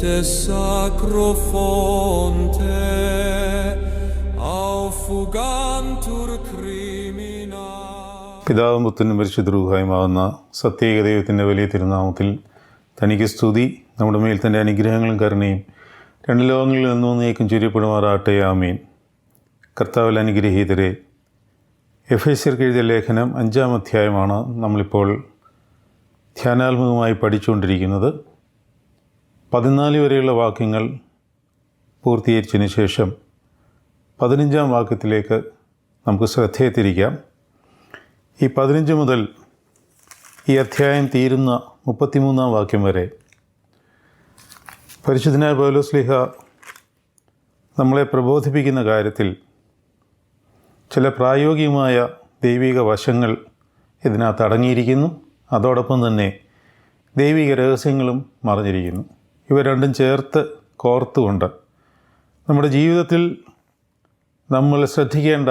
te sacro fonte, auffugantur crimina. പിതാവും പുത്രനും പരിശുദ്ധ റൂഹായുമാകുന്ന സത്യേക ദൈവത്തിൻ്റെ വലിയ തിരുനാമത്തിൽ തനിക്ക് സ്തുതി. നമ്മുടെ മേൽ തൻ്റെ അനുഗ്രഹങ്ങളും കരുണയും രണ്ട് ലോകങ്ങളിൽ നിന്നും നീക്കം ചുരിയപ്പെടുമാറാട്ടെ. ആമീൻ. കർത്താവിൽ അനുഗ്രഹീതരെ, എഫേസ്യർക്ക് എഴുതിയ ലേഖനം 5-ാം അധ്യായമാണ് നമ്മളിപ്പോൾ ധ്യാനാത്മകമായി പഠിച്ചുകൊണ്ടിരിക്കുന്നത്. 14 വരെയുള്ള വാക്യങ്ങൾ പൂർത്തീകരിച്ചതിന് ശേഷം 15-ാം വാക്യത്തിലേക്ക് നമുക്ക് ശ്രദ്ധയെ തിരിക്കാം. ഈ 15 മുതൽ ഈ അധ്യായം തീരുന്ന 33-ാം വാക്യം വരെ പരിശുദ്ധനായ പൗലോസ്ലീഹ നമ്മളെ പ്രബോധിപ്പിക്കുന്ന കാര്യത്തിൽ ചില പ്രായോഗികമായ ദൈവിക വശങ്ങൾ ഇതിനകത്ത് അടങ്ങിയിരിക്കുന്നു. അതോടൊപ്പം തന്നെ ദൈവിക രഹസ്യങ്ങളും മറഞ്ഞിരിക്കുന്നു. ഇവ രണ്ടും ചേർത്ത് കോർത്തുകൊണ്ട് നമ്മുടെ ജീവിതത്തിൽ നമ്മൾ ശ്രദ്ധിക്കേണ്ട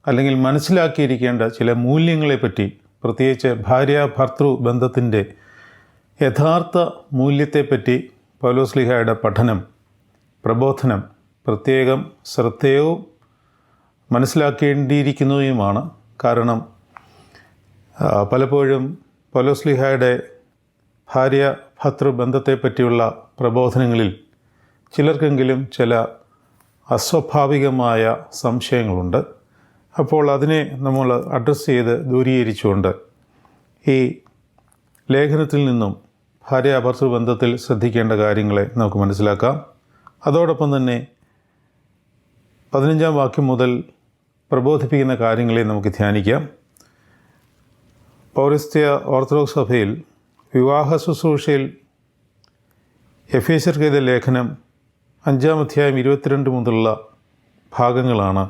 അല്ലെങ്കിൽ മനസ്സിലാക്കിയിരിക്കേണ്ട ചില മൂല്യങ്ങളെപ്പറ്റി, പ്രത്യേകിച്ച് ഭാര്യ-ഭർത്തൃ ബന്ധത്തിൻ്റെ യഥാർത്ഥ മൂല്യത്തെപ്പറ്റി പൗലോസ്ലീഹയുടെ പഠനം, പ്രബോധനം പ്രത്യേകം ശ്രദ്ധേയവും മനസ്സിലാക്കേണ്ടിയിരിക്കുന്നതുമാണ്. കാരണം പലപ്പോഴും പൗലോസ്ലീഹയുടെ ഭാര്യ-ഭർത്തൃ ബന്ധത്തെപ്പറ്റിയുള്ള പ്രബോധനങ്ങളിൽ ചിലർക്കെങ്കിലും ചില അസ്വാഭാവികമായ സംശയങ്ങളുണ്ട്. അപ്പോൾ അതിനെ നമ്മൾ അഡ്രസ്സ് ചെയ്ത് ദൂരീകരിച്ചുകൊണ്ട് ഈ ലേഖനത്തിൽ നിന്നും ഭാര്യ-ഭർത്തൃ ബന്ധത്തിൽ ശ്രദ്ധിക്കേണ്ട കാര്യങ്ങളെ നമുക്ക് മനസ്സിലാക്കാം. അതോടൊപ്പം തന്നെ 15-ാം വാക്യം മുതൽ പ്രബോധിപ്പിക്കുന്ന കാര്യങ്ങളെ നമുക്ക് ധ്യാനിക്കാം. പൗരസ്ത്യ ഓർത്തഡോക്സ് സഭയിൽ വിവാഹ ശുശ്രൂഷയിൽ എഫേസ്യർക്ക് എഴുതിയ ലേഖനം 5-ാം അധ്യായം 22 മുതലുള്ള ഭാഗങ്ങളാണ്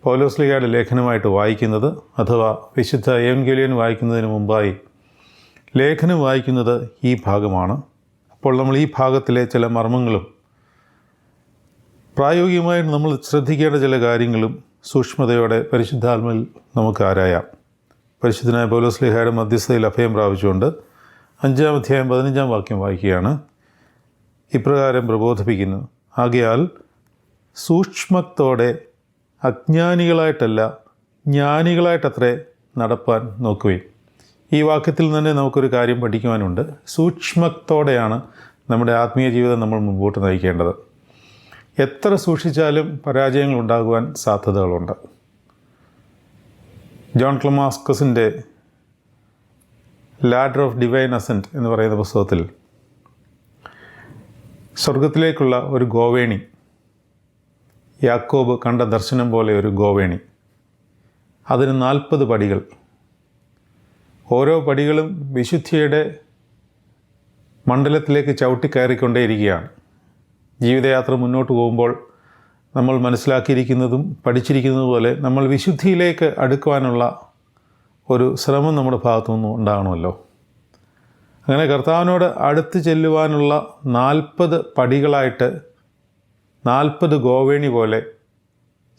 പൗലോസ്ലീഹയുടെ ലേഖനമായിട്ട് വായിക്കുന്നത്. അഥവാ വിശുദ്ധ എവൻഗേലിയൻ വായിക്കുന്നതിന് മുമ്പായി ലേഖനം വായിക്കുന്നത് ഈ ഭാഗമാണ്. അപ്പോൾ നമ്മൾ ഈ ഭാഗത്തിലെ ചില മർമ്മങ്ങളും പ്രായോഗികമായി നമ്മൾ ശ്രദ്ധിക്കേണ്ട ചില കാര്യങ്ങളും സൂക്ഷ്മതയോടെ പരിശുദ്ധാത്മയിൽ നമുക്ക് ആരായാം. പരിശുദ്ധനായ പൗലോസ്ലീഹയുടെ മധ്യസ്ഥതയിൽ അഭയം പ്രാപിച്ചുകൊണ്ട് 5-ാം അധ്യായം 15-ാം വാക്യം വായിക്കുകയാണ്. ഇപ്രകാരം പ്രബോധിപ്പിക്കുന്നു: ആകയാൽ സൂക്ഷ്മത്തോടെ അജ്ഞാനികളായിട്ടല്ല ജ്ഞാനികളായിട്ടത്രേ നടപ്പാൻ നോക്കുകയും. ഈ വാക്യത്തിൽ തന്നെ നമുക്കൊരു കാര്യം പഠിക്കുവാനുണ്ട്. സൂക്ഷ്മത്തോടെയാണ് നമ്മുടെ ആത്മീയ ജീവിതം നമ്മൾ മുമ്പോട്ട് നയിക്കേണ്ടത്. എത്ര സൂക്ഷിച്ചാലും പരാജയങ്ങൾ ഉണ്ടാകുവാൻ സാധ്യതകളുണ്ട്. ജോൺ ക്ലമാസ്കസിൻ്റെ ലാഡർ ഓഫ് ഡിവൈൻ അസെൻറ്റ് എന്ന് പറയുന്ന പുസ്തകത്തിൽ സ്വർഗത്തിലേക്കുള്ള ഒരു ഗോവേണി, യാക്കോബ് കണ്ട ദർശനം പോലെ ഒരു ഗോവേണി, അതിന് 40 പടികൾ. ഓരോ പടികളും വിശുദ്ധിയുടെ മണ്ഡലത്തിലേക്ക് ചവിട്ടിക്കയറിക്കൊണ്ടേയിരിക്കുകയാണ്. ജീവിതയാത്ര മുന്നോട്ട് പോകുമ്പോൾ നമ്മൾ മനസ്സിലാക്കിയിരിക്കുന്നതും പഠിച്ചിരിക്കുന്നതും പോലെ നമ്മൾ വിശുദ്ധിയിലേക്ക് അടുക്കുവാനുള്ള ഒരു ശ്രമം നമ്മുടെ ഭാഗത്തു നിന്നും ഉണ്ടാകണമല്ലോ. അങ്ങനെ കർത്താവിനോട് അടുത്ത് ചെല്ലുവാനുള്ള 40 പടികളായിട്ട് 40 ഗോവേണി പോലെ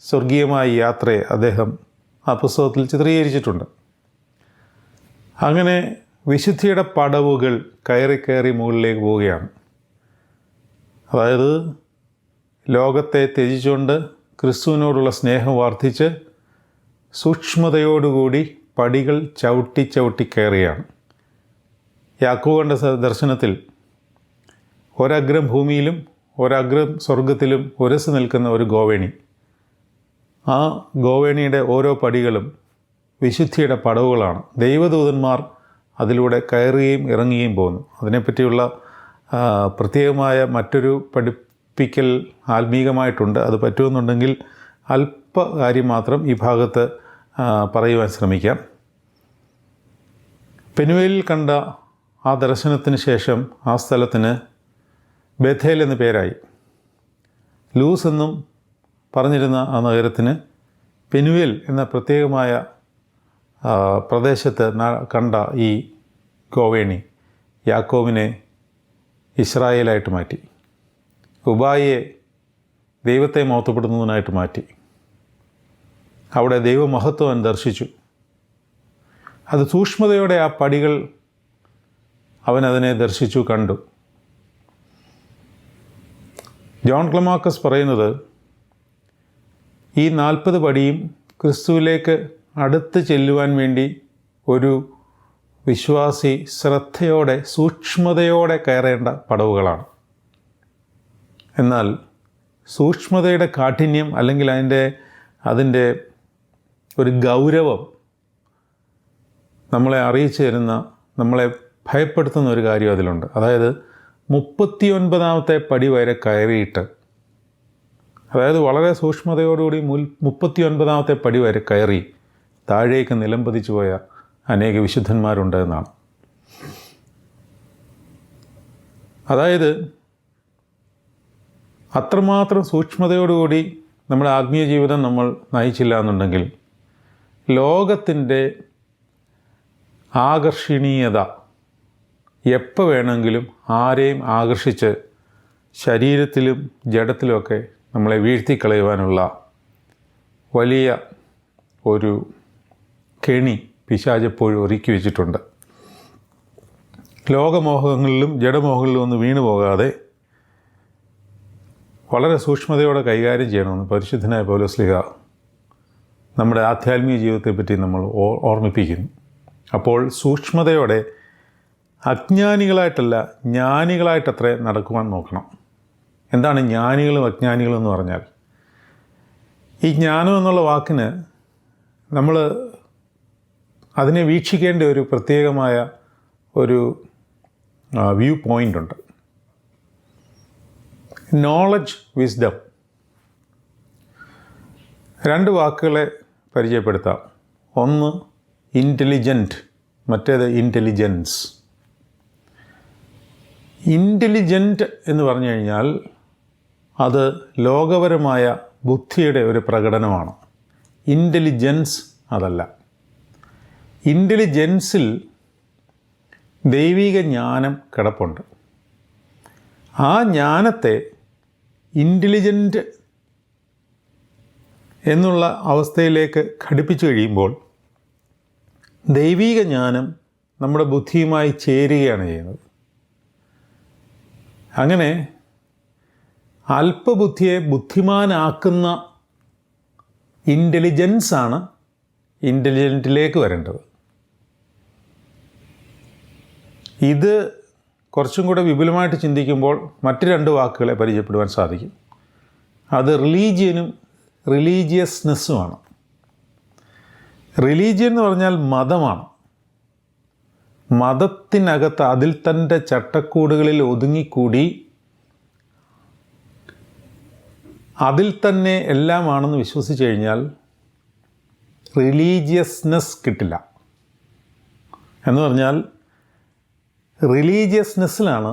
സ്വർഗീയമായ യാത്രയെ അദ്ദേഹം ആ പുസ്തകത്തിൽ ചിത്രീകരിച്ചിട്ടുണ്ട്. അങ്ങനെ വിശുദ്ധിയുടെ പടവുകൾ കയറി മുകളിലേക്ക് പോവുകയാണ്. അതായത് ലോകത്തെ ത്യജിച്ചുകൊണ്ട് ക്രിസ്തുവിനോടുള്ള സ്നേഹം വർദ്ധിച്ച് സൂക്ഷ്മതയോടുകൂടി പടികൾ ചവിട്ടി കയറുകയാണ്. യാക്കോബ് കണ്ട ദർശനത്തിൽ ഒരഗ്രം ഭൂമിയിലും ഒരഗ്രം സ്വർഗത്തിലും ഉരസ് നിൽക്കുന്ന ഒരു ഗോവേണി. ആ ഗോവേണിയുടെ ഓരോ പടികളും വിശുദ്ധിയുടെ പടവുകളാണ്. ദൈവദൂതന്മാർ അതിലൂടെ കയറുകയും ഇറങ്ങുകയും പോകുന്നു. അതിനെപ്പറ്റിയുള്ള പ്രത്യേകമായ മറ്റൊരു പഠിപ്പിക്കൽ ആത്മീകമായിട്ടുണ്ട്. അത് പറ്റുമെന്നുണ്ടെങ്കിൽ അല്പ കാര്യം മാത്രം ഈ ഭാഗത്ത് പറയുവാൻ ശ്രമിക്കാം. പെനുവേലിൽ കണ്ട ആ ദർശനത്തിന് ശേഷം ആ സ്ഥലത്തിന് ബേഥേൽ എന്ന് പേരായി. ലൂസ് എന്നും പറഞ്ഞിരുന്ന ആ നഗരത്തിന് പെനുവേൽ എന്ന പ്രത്യേകമായ പ്രദേശത്ത് കണ്ട ഈ ഗോവേണി യാക്കോബിനെ ഇസ്രായേലായിട്ട് മാറ്റി, ഉബായിയെ ദൈവത്തെ മഹത്വപ്പെടുന്നതിനായിട്ട് മാറ്റി. അവിടെ ദൈവമഹത്വം ദർശിച്ചു. അത് സൂക്ഷ്മതയോടെ ആ പടികൾ അവനതിനെ ദർശിച്ചു, കണ്ടു. ജോൺ ക്ലമാക്കസ് പറയുന്നത് ഈ 40 പടിയും ക്രിസ്തുവിലേക്ക് അടുത്ത് ചെല്ലുവാൻ വേണ്ടി ഒരു വിശ്വാസി ശ്രദ്ധയോടെ സൂക്ഷ്മതയോടെ കയറേണ്ട പടവുകളാണ്. എന്നാൽ സൂക്ഷ്മതയുടെ കാഠിന്യം അല്ലെങ്കിൽ അതിൻ്റെ ഒരു ഗൗരവം നമ്മളെ അറിയിച്ചു തരുന്ന, നമ്മളെ ഭയപ്പെടുത്തുന്ന ഒരു കാര്യം അതിലുണ്ട്. അതായത് 39ാമത്തെ പടി വരെ കയറിയിട്ട്, അതായത് വളരെ സൂക്ഷ്മതയോടുകൂടി 39ാമത്തെ പടി വരെ കയറി താഴേക്ക് നിലംപതിച്ചു പോയ അനേക വിശുദ്ധന്മാരുണ്ട് എന്നാണ്. അതായത് അത്രമാത്രം സൂക്ഷ്മതയോടുകൂടി നമ്മുടെ ആത്മീയ ജീവിതം നമ്മൾ നയിച്ചില്ല എന്നുണ്ടെങ്കിൽ ലോകത്തിൻ്റെ ആകർഷണീയത എപ്പോൾ വേണമെങ്കിലും ആരെയും ആകർഷിച്ച് ശരീരത്തിലും ജഡത്തിലുമൊക്കെ നമ്മളെ വീഴ്ത്തിക്കളയുവാനുള്ള വലിയ ഒരു കെണി പിശാചെപ്പോഴും ഒരുക്കി വെച്ചിട്ടുണ്ട്. ലോകമോഹങ്ങളിലും ജഡമോഹങ്ങളിലും ഒന്ന് വീണു പോകാതെ വളരെ സൂക്ഷ്മതയോടെ കൈകാര്യം ചെയ്യണമെന്ന് പരിശുദ്ധനായ പൗലോസ്ലീഹ നമ്മുടെ ആധ്യാത്മിക ജീവിതത്തെപ്പറ്റി നമ്മൾ ഓർമ്മിപ്പിക്കുന്നു. അപ്പോൾ സൂക്ഷ്മതയോടെ അജ്ഞാനികളായിട്ടല്ല ജ്ഞാനികളായിട്ടത്രേ നടക്കുവാൻ നോക്കണം. എന്താണ് ജ്ഞാനികളും അജ്ഞാനികളും എന്ന് പറഞ്ഞാൽ? ഈ ജ്ഞാനം എന്നുള്ള വാക്കിന് നമ്മൾ അതിനെ വീക്ഷിക്കേണ്ട ഒരു പ്രത്യേകമായ ഒരു വ്യൂ പോയിൻ്റ് ഉണ്ട്. നോളജ്, വിസ്ഡം, 2 വാക്കുകളെ പരിചയപ്പെടുത്താം. ഒന്ന് ഇൻ്റലിജൻറ്റ്, മറ്റേത് ഇൻ്റലിജൻസ്. ഇൻ്റലിജൻറ്റ് എന്ന് പറഞ്ഞു കഴിഞ്ഞാൽ അത് ലോകപരമായ ബുദ്ധിയുടെ ഒരു പ്രകടനമാണ്. ഇൻ്റലിജൻസ് അതല്ല. ഇൻ്റലിജൻസിൽ ദൈവിക ജ്ഞാനം കിടപ്പുണ്ട്. ആ ജ്ഞാനത്തെ ഇൻ്റലിജൻറ്റ് എന്നുള്ള അവസ്ഥയിലേക്ക് ഘടിപ്പിച്ചു കഴിയുമ്പോൾ ദൈവിക ജ്ഞാനം നമ്മുടെ ബുദ്ധിയുമായി ചേരുകയാണ് ചെയ്യുന്നത്. അങ്ങനെ അല്പബുദ്ധിയെ ബുദ്ധിമാനാക്കുന്ന ഇൻ്റലിജൻസാണ് ഇൻ്റലിജൻറ്റിലേക്ക് വരേണ്ടത്. ഇത് കുറച്ചും കൂടെ വിപുലമായിട്ട് ചിന്തിക്കുമ്പോൾ മറ്റ് 2 വാക്കുകളെ പരിചയപ്പെടുവാൻ സാധിക്കും. അത് റിലീജിയനും റിലീജിയസ്നെസ്സുമാണ്. റിലീജിയൻ എന്ന് പറഞ്ഞാൽ മതമാണ്. മതത്തിനകത്ത് അതിൽ തൻ്റെ ചട്ടക്കൂടുകളിൽ ഒതുങ്ങിക്കൂടി അതിൽ തന്നെ എല്ലാമാണെന്ന് വിശ്വസിച്ച് കഴിഞ്ഞാൽ റിലീജിയസ്നെസ് കിട്ടില്ല. എന്ന് പറഞ്ഞാൽ റിലീജിയസ്നെസ്സിലാണ്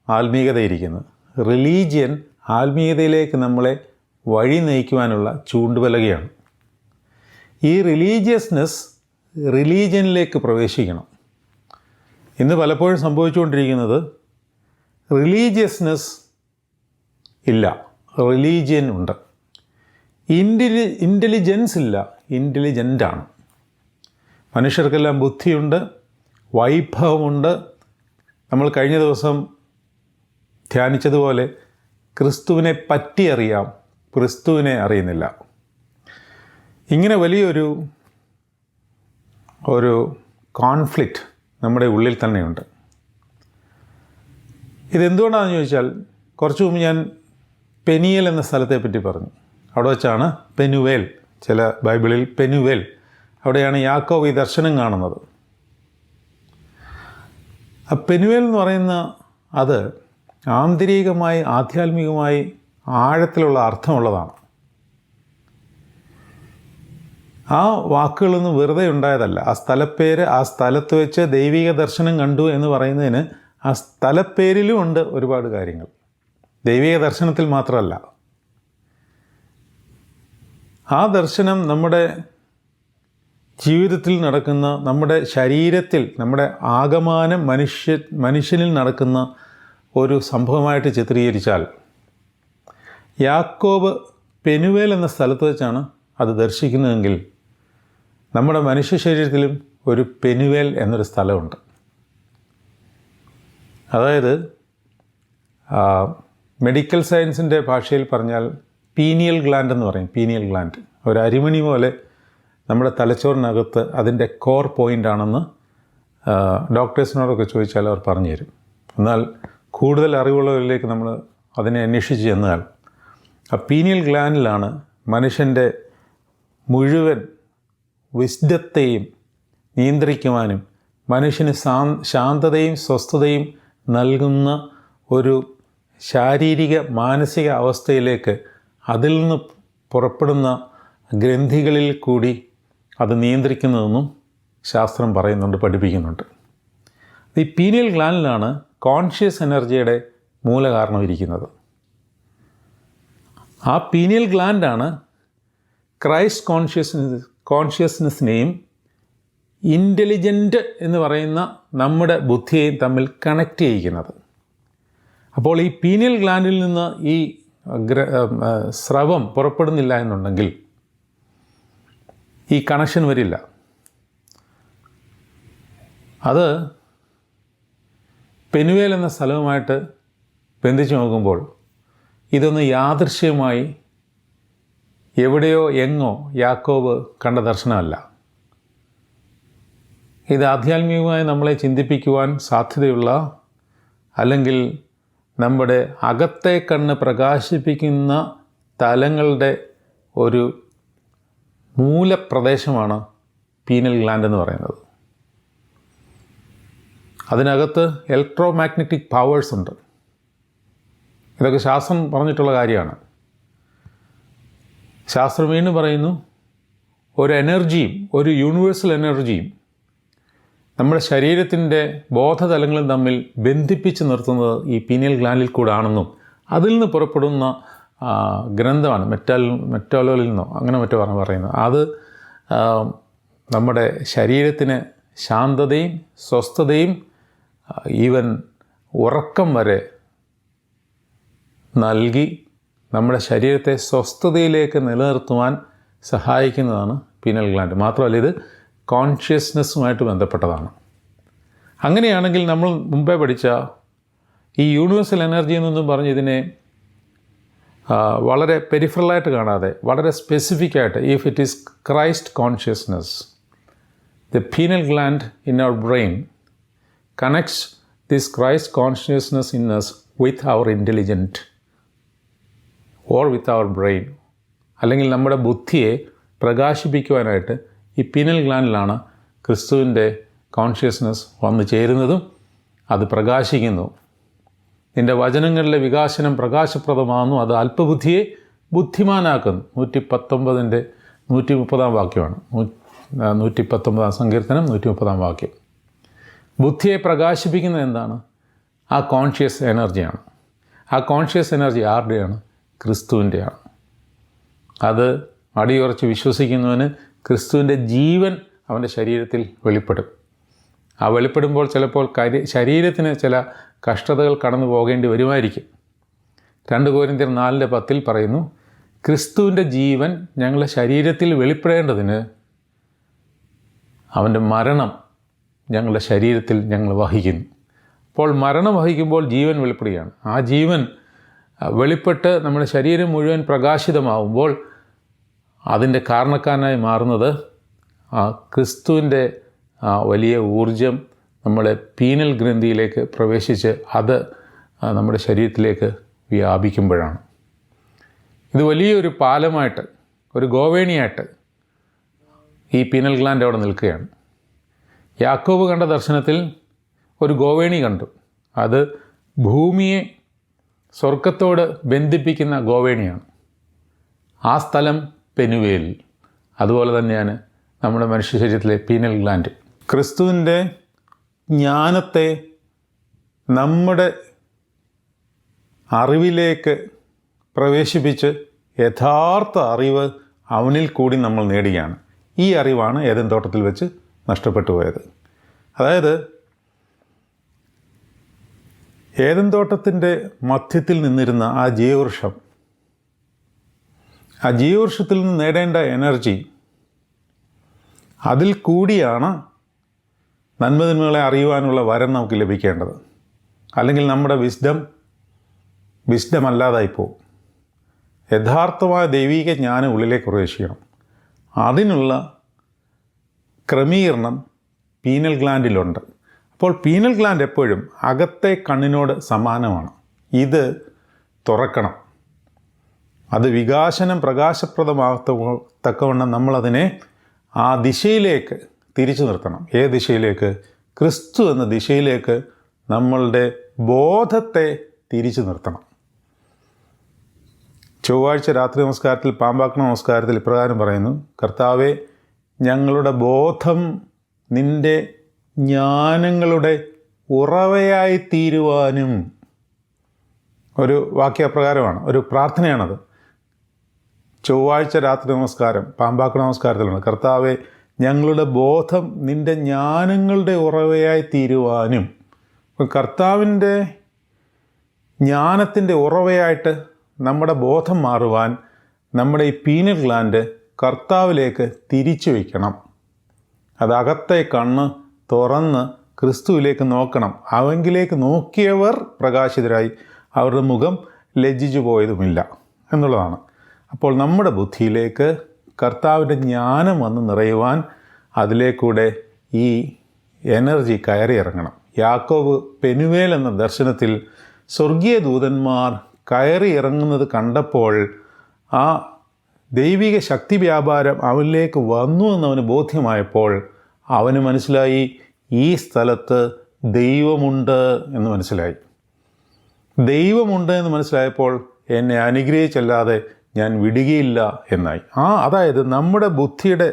ആത്മീയത ഇരിക്കുന്നത്. റിലീജിയൻ ആത്മീയതയിലേക്ക് നമ്മളെ വഴി നയിക്കുവാനുള്ള ചൂണ്ടുപലകയാണ്. ഈ റിലീജിയസ്നെസ് റിലീജിയനിലേക്ക് പ്രവേശിക്കണം. ഇന്ന് പലപ്പോഴും സംഭവിച്ചുകൊണ്ടിരിക്കുന്നത് റിലീജിയസ്നെസ് ഇല്ല, റിലീജിയൻ ഉണ്ട്. ഇൻ്റലിജൻസ് ഇല്ല, ഇൻ്റലിജൻ്റാണ്. മനുഷ്യർക്കെല്ലാം ബുദ്ധിയുണ്ട്, വൈഭവമുണ്ട്. നമ്മൾ കഴിഞ്ഞ ദിവസം ധ്യാനിച്ചതുപോലെ ക്രിസ്തുവിനെ പറ്റി അറിയാം, ക്രിസ്തുവിനെ അറിയുന്നില്ല. ഇങ്ങനെ വലിയൊരു കോൺഫ്ലിക്റ്റ് നമ്മുടെ ഉള്ളിൽ തന്നെയുണ്ട്. ഇതെന്തുകൊണ്ടാണെന്ന് ചോദിച്ചാൽ, കുറച്ച് മുമ്പ് ഞാൻ പെനിയേൽ എന്ന സ്ഥലത്തെപ്പറ്റി പറഞ്ഞു. അവിടെ വെച്ചാണ് പെനുവേൽ, ചില ബൈബിളിൽ പെനുവേൽ, അവിടെയാണ് യാക്കോബ് ഈ ദർശനം കാണുന്നത്. ആ പെനുവേൽ എന്ന് പറയുന്ന അത് ആന്തരികമായി ആധ്യാത്മികമായി ആഴത്തിലുള്ള അർത്ഥമുള്ളതാണ്. ആ വാക്കുകളൊന്നും വെറുതെ ഉണ്ടായതല്ല. ആ സ്ഥലപ്പേര്, ആ സ്ഥലത്ത് വെച്ച് ദൈവിക ദർശനം കണ്ടു എന്ന് പറയുന്നതിന് ആ സ്ഥലപ്പേരിലും ഉണ്ട് ഒരുപാട് കാര്യങ്ങൾ. ദൈവിക ദർശനത്തിൽ മാത്രമല്ല. ആ ദർശനം നമ്മുടെ ജീവിതത്തിൽ നടക്കുന്ന, നമ്മുടെ ശരീരത്തിൽ, നമ്മുടെ ആകമാനം മനുഷ്യനിൽ നടക്കുന്ന ഒരു സംഭവമായിട്ട് ചിത്രീകരിച്ചാൽ, യാക്കോബ് പെനുവേൽ എന്ന സ്ഥലത്ത് വെച്ചാണ് അത് ദർശിക്കുന്നതെങ്കിൽ നമ്മുടെ മനുഷ്യ ശരീരത്തിലും ഒരു പെനുവേൽ എന്നൊരു സ്ഥലമുണ്ട്. അതായത് മെഡിക്കൽ സയൻസിൻ്റെ ഭാഷയിൽ പറഞ്ഞാൽ പീനിയൽ ഗ്ലാൻഡ് എന്ന് പറയും. പീനിയൽ ഗ്ലാൻഡ് ഒരു അരിമണി പോലെ നമ്മുടെ തലച്ചോറിനകത്ത് അതിൻ്റെ കോർ പോയിൻ്റാണെന്ന് ഡോക്ടേഴ്സിനോടൊക്കെ ചോദിച്ചാൽ അവർ പറഞ്ഞു തരും. എന്നാൽ കൂടുതൽ അറിവുള്ളവരിലേക്ക് നമ്മൾ അതിനെ അന്വേഷിച്ച് ചെന്നാൽ ആ പീനിയൽ ഗ്ലാൻഡിലാണ് മനുഷ്യൻ്റെ മുഴുവൻ വിസ്ഡത്തെയും നിയന്ത്രിക്കുവാനും മനുഷ്യന് ശാന്തതയും സ്വസ്ഥതയും നൽകുന്ന ഒരു ശാരീരിക മാനസിക അവസ്ഥയിലേക്ക് അതിൽ നിന്ന് പുറപ്പെടുന്ന ഗ്രന്ഥികളിൽ കൂടി അത് നിയന്ത്രിക്കുന്നതെന്നും ശാസ്ത്രം പറയുന്നുണ്ട്, പഠിപ്പിക്കുന്നുണ്ട്. ഈ പീനിയൽ ഗ്ലാൻഡിലാണ് കോൺഷ്യസ് എനർജിയുടെ മൂലകാരണം ഇരിക്കുന്നത്. ആ പീനിയൽ ഗ്ലാൻഡാണ് ക്രൈസ്റ്റ് കോൺഷ്യസ്നെസ്സിനെയും ഇൻ്റലിജൻ്റ് എന്ന് പറയുന്ന നമ്മുടെ ബുദ്ധിയെയും തമ്മിൽ കണക്റ്റ് ചെയ്യിക്കുന്നത്. അപ്പോൾ ഈ പീനിയൽ ഗ്ലാൻഡിൽ നിന്ന് ഈ സ്രവം പുറപ്പെടുന്നില്ല എന്നുണ്ടെങ്കിൽ ഈ കണക്ഷൻ വരില്ല. അത് പെനുവേൽ എന്ന സ്ഥലവുമായിട്ട് ബന്ധിച്ച് നോക്കുമ്പോൾ ഇതൊന്ന് യാദൃശ്യമായി എവിടെയോ എങ്ങോ യാക്കോബ് കണ്ട ദർശനമല്ല. ഇത് ആധ്യാത്മികമായി നമ്മളെ ചിന്തിപ്പിക്കുവാൻ സാധ്യതയുള്ള, അല്ലെങ്കിൽ നമ്മുടെ അകത്തെ കണ്ണ് പ്രകാശിപ്പിക്കുന്ന തലങ്ങളുടെ ഒരു മൂലപ്രദേശമാണ് പീനൽ ഗ്ലാൻഡ് എന്ന് പറയുന്നത്. അതിനകത്ത് ഇലക്ട്രോ മാഗ്നറ്റിക് പവേഴ്സ് ഉണ്ട്. ഇതൊക്കെ ശാസ്ത്രം പറഞ്ഞിട്ടുള്ള കാര്യമാണ്. ശാസ്ത്രം വീണ്ടും പറയുന്നു, ഒരു എനർജിയും ഒരു യൂണിവേഴ്സൽ എനർജിയും നമ്മുടെ ശരീരത്തിൻ്റെ ബോധതലങ്ങളും തമ്മിൽ ബന്ധിപ്പിച്ച് നിർത്തുന്നത് ഈ പീനിയൽ ഗ്ലാൻഡിൽ കൂടെ ആണെന്നും അതിൽ നിന്ന് പുറപ്പെടുന്ന ഗ്രന്ഥമാണ് മെറ്റാലോലിൽ നിന്നോ അങ്ങനെ മറ്റോ പറയുന്നത്. അത് നമ്മുടെ ശരീരത്തിന് ശാന്തതയും സ്വസ്ഥതയും ഈവൻ ഉറക്കം വരെ നൽകി നമ്മുടെ ശരീരത്തെ സ്വസ്ഥതയിലേക്ക് നിലനിർത്തുവാൻ സഹായിക്കുന്നതാണ് പീനൽ ഗ്ലാൻഡ്. മാത്രമല്ല ഇത് കോൺഷ്യസ്നെസ്സുമായിട്ട് ബന്ധപ്പെട്ടതാണ്. അങ്ങനെയാണെങ്കിൽ നമ്മൾ മുമ്പേ പഠിച്ച ഈ യൂണിവേഴ്സൽ എനർജി എന്നൊന്നും പറഞ്ഞ് ഇതിനെ വളരെ പെരിഫറലായിട്ട് കാണാതെ വളരെ സ്പെസിഫിക്കായിട്ട്, if it is Christ consciousness, the pineal gland in our brain connects this Christ consciousness in us with our intelligent or with our brain, അല്ലെങ്കിൽ നമ്മുടെ ബുദ്ധിയെ പ്രകാശിപ്പിക്കുവാനായിട്ട് ഈ പീനൽ ഗ്ലാൻഡിലാണ് ക്രിസ്തുവിൻ്റെ കോൺഷ്യസ്നെസ് വന്നു ചേരുന്നതും അത് പ്രകാശിക്കുന്നു. നിൻ്റെ വചനങ്ങളിലെ വികാസനം പ്രകാശപ്രദമാകുന്നു, അത് അല്പബുദ്ധിയെ ബുദ്ധിമാനാക്കുന്നു. 119 വാക്യമാണ്. 119 സങ്കീർത്തനം 130 വാക്യം. ബുദ്ധിയെ പ്രകാശിപ്പിക്കുന്നത് എന്താണ്? ആ കോൺഷ്യസ് എനർജിയാണ്. ആ കോൺഷ്യസ് എനർജി ആരുടെയാണ്? ക്രിസ്തുവിൻ്റെയാണ്. അത് അടിയുറച്ച് വിശ്വസിക്കുന്നവന് ക്രിസ്തുവിൻ്റെ ജീവൻ അവൻ്റെ ശരീരത്തിൽ വെളിപ്പെടും. ആ വെളിപ്പെടുമ്പോൾ ചിലപ്പോൾ ശരീരത്തിന് ചില കഷ്ടതകൾ കടന്നു പോകേണ്ടി വരുമായിരിക്കും. 2 കൊരിന്ത്യർ 4:10 പറയുന്നു, ക്രിസ്തുവിൻ്റെ ജീവൻ ഞങ്ങളുടെ ശരീരത്തിൽ വെളിപ്പെടേണ്ടതിന് അവൻ്റെ മരണം ഞങ്ങളുടെ ശരീരത്തിൽ ഞങ്ങൾ വഹിക്കുന്നു. അപ്പോൾ മരണം വഹിക്കുമ്പോൾ ജീവൻ വെളിപ്പെടുകയാണ്. ആ ജീവൻ വെളിപ്പെട്ട് നമ്മുടെ ശരീരം മുഴുവൻ പ്രകാശിതമാവുമ്പോൾ അതിൻ്റെ കാരണക്കാരനായി മാറുന്നത് ക്രിസ്തുവിൻ്റെ വലിയ ഊർജം നമ്മളെ പീനൽ ഗ്രന്ഥിയിലേക്ക് പ്രവേശിച്ച് അത് നമ്മുടെ ശരീരത്തിലേക്ക് വ്യാപിക്കുമ്പോഴാണ്. ഇത് വലിയൊരു പാലമായിട്ട്, ഒരു ഗോവേണിയായിട്ട് ഈ പീനൽ ഗ്ലാൻഡ് അവിടെ നിൽക്കുകയാണ്. യാക്കോബ് കണ്ട ദർശനത്തിൽ ഒരു ഗോവേണി കണ്ടു. അത് ഭൂമിയെ സ്വർഗത്തോട് ബന്ധിപ്പിക്കുന്ന ഗോവേണിയാണ്. ആ സ്ഥലം പെനുവേൽ. അതുപോലെ തന്നെയാണ് നമ്മുടെ മനുഷ്യ ശരീരത്തിലെ പീനൽ ഗ്ലാൻഡ്. ക്രിസ്തുവിൻ്റെ ജ്ഞാനത്തെ നമ്മുടെ അറിവിലേക്ക് പ്രവേശിപ്പിച്ച് യഥാർത്ഥ അറിവ് അവനിൽ കൂടി നമ്മൾ നേടുകയാണ്. ഈ അറിവാണ് ഏദൻ തോട്ടത്തിൽ വെച്ച് നഷ്ടപ്പെട്ടു പോയത്. അതായത് ഏദൻ തോട്ടത്തിൻ്റെ മധ്യത്തിൽ നിന്നിരുന്ന ആ ജീവവൃക്ഷം, ആ ജീവവൃക്ഷത്തിൽ നിന്ന് നേടേണ്ട എനർജി, അതിൽ കൂടിയാണ് നന്മതിന്മകളെ അറിയുവാനുള്ള വരം നമുക്ക് ലഭിക്കേണ്ടത്. അല്ലെങ്കിൽ നമ്മുടെ വിസ്ഡം, വിസ്ഡം അല്ലാതായിപ്പോവും. യഥാർത്ഥമായ ദൈവിക ജ്ഞാനം ഉള്ളിലേക്ക് പ്രവേശിക്കണം. അതിനുള്ള ക്രമീകരണം പീനൽ ഗ്ലാൻഡിലുണ്ട്. അപ്പോൾ പീനൽ ഗ്ലാൻഡ് എപ്പോഴും അകത്തെ കണ്ണിനോട് സമാനമാണ്. ഇത് തുറക്കണം. അത് വികാസനം പ്രകാശപ്രദമാകത്തക്കവണ്ണം നമ്മളതിനെ ആ ദിശയിലേക്ക് തിരിച്ചു നിർത്തണം. ഏത് ദിശയിലേക്ക്? ക്രിസ്തു എന്ന ദിശയിലേക്ക് നമ്മളുടെ ബോധത്തെ തിരിച്ചു നിർത്തണം. ചൊവ്വാഴ്ച രാത്രി നമസ്കാരത്തിൽ, പാമ്പാക്കണ നമസ്കാരത്തിൽ ഇപ്രകാരം പറയുന്നു: കർത്താവേ, ഞങ്ങളുടെ ബോധം നിൻ്റെ ജ്ഞാനങ്ങളുടെ ഉറവയായി തീരുവാനും. ഒരു വാക്യപ്രകാരമാണ്, ഒരു പ്രാർത്ഥനയാണത്. ചൊവ്വാഴ്ച രാത്രി നമസ്കാരം, പാമ്പാക്കണ നമസ്കാരത്തിലാണ് കർത്താവെ, ഞങ്ങളുടെ ബോധം നിൻ്റെ ജ്ഞാനങ്ങളുടെ ഉറവയായി തീരുവാനും. അപ്പം കർത്താവിൻ്റെ ജ്ഞാനത്തിൻ്റെ ഉറവയായിട്ട് നമ്മുടെ ബോധം മാറുവാൻ നമ്മുടെ ഈ പീനൽ ഗ്ലാൻഡ് കർത്താവിലേക്ക് തിരിച്ചു വയ്ക്കണം. അതകത്തെ കണ്ണ് തുറന്ന് ക്രിസ്തുവിലേക്ക് നോക്കണം. അവങ്കിലേക്ക് നോക്കിയവർ പ്രകാശിതരായി, അവരുടെ മുഖം ലജ്ജിച്ചു പോയതുമില്ല എന്നുള്ളതാണ്. അപ്പോൾ നമ്മുടെ ബുദ്ധിയിലേക്ക് കർത്താവിൻ്റെ ജ്ഞാനം വന്ന് നിറയുവാൻ അതിലേക്കൂടെ ഈ എനർജി കയറി ഇറങ്ങണം. യാക്കോബ് പെനുവേൽ എന്ന ദർശനത്തിൽ സ്വർഗീയ ദൂതന്മാർ കയറി ഇറങ്ങുന്നത് കണ്ടപ്പോൾ ആ ദൈവിക ശക്തി വ്യാപാരം അവനിലേക്ക് വന്നു എന്നവന് ബോധ്യമായപ്പോൾ അവന് മനസ്സിലായി, ഈ സ്ഥലത്ത് ദൈവമുണ്ട് എന്ന് മനസ്സിലായി. ദൈവമുണ്ട് എന്ന് മനസ്സിലായപ്പോൾ എന്നെ അനുഗ്രഹിച്ചല്ലാതെ ഞാൻ വിടുകയില്ല എന്നായി. അതായത് നമ്മുടെ ബുദ്ധിയുടെ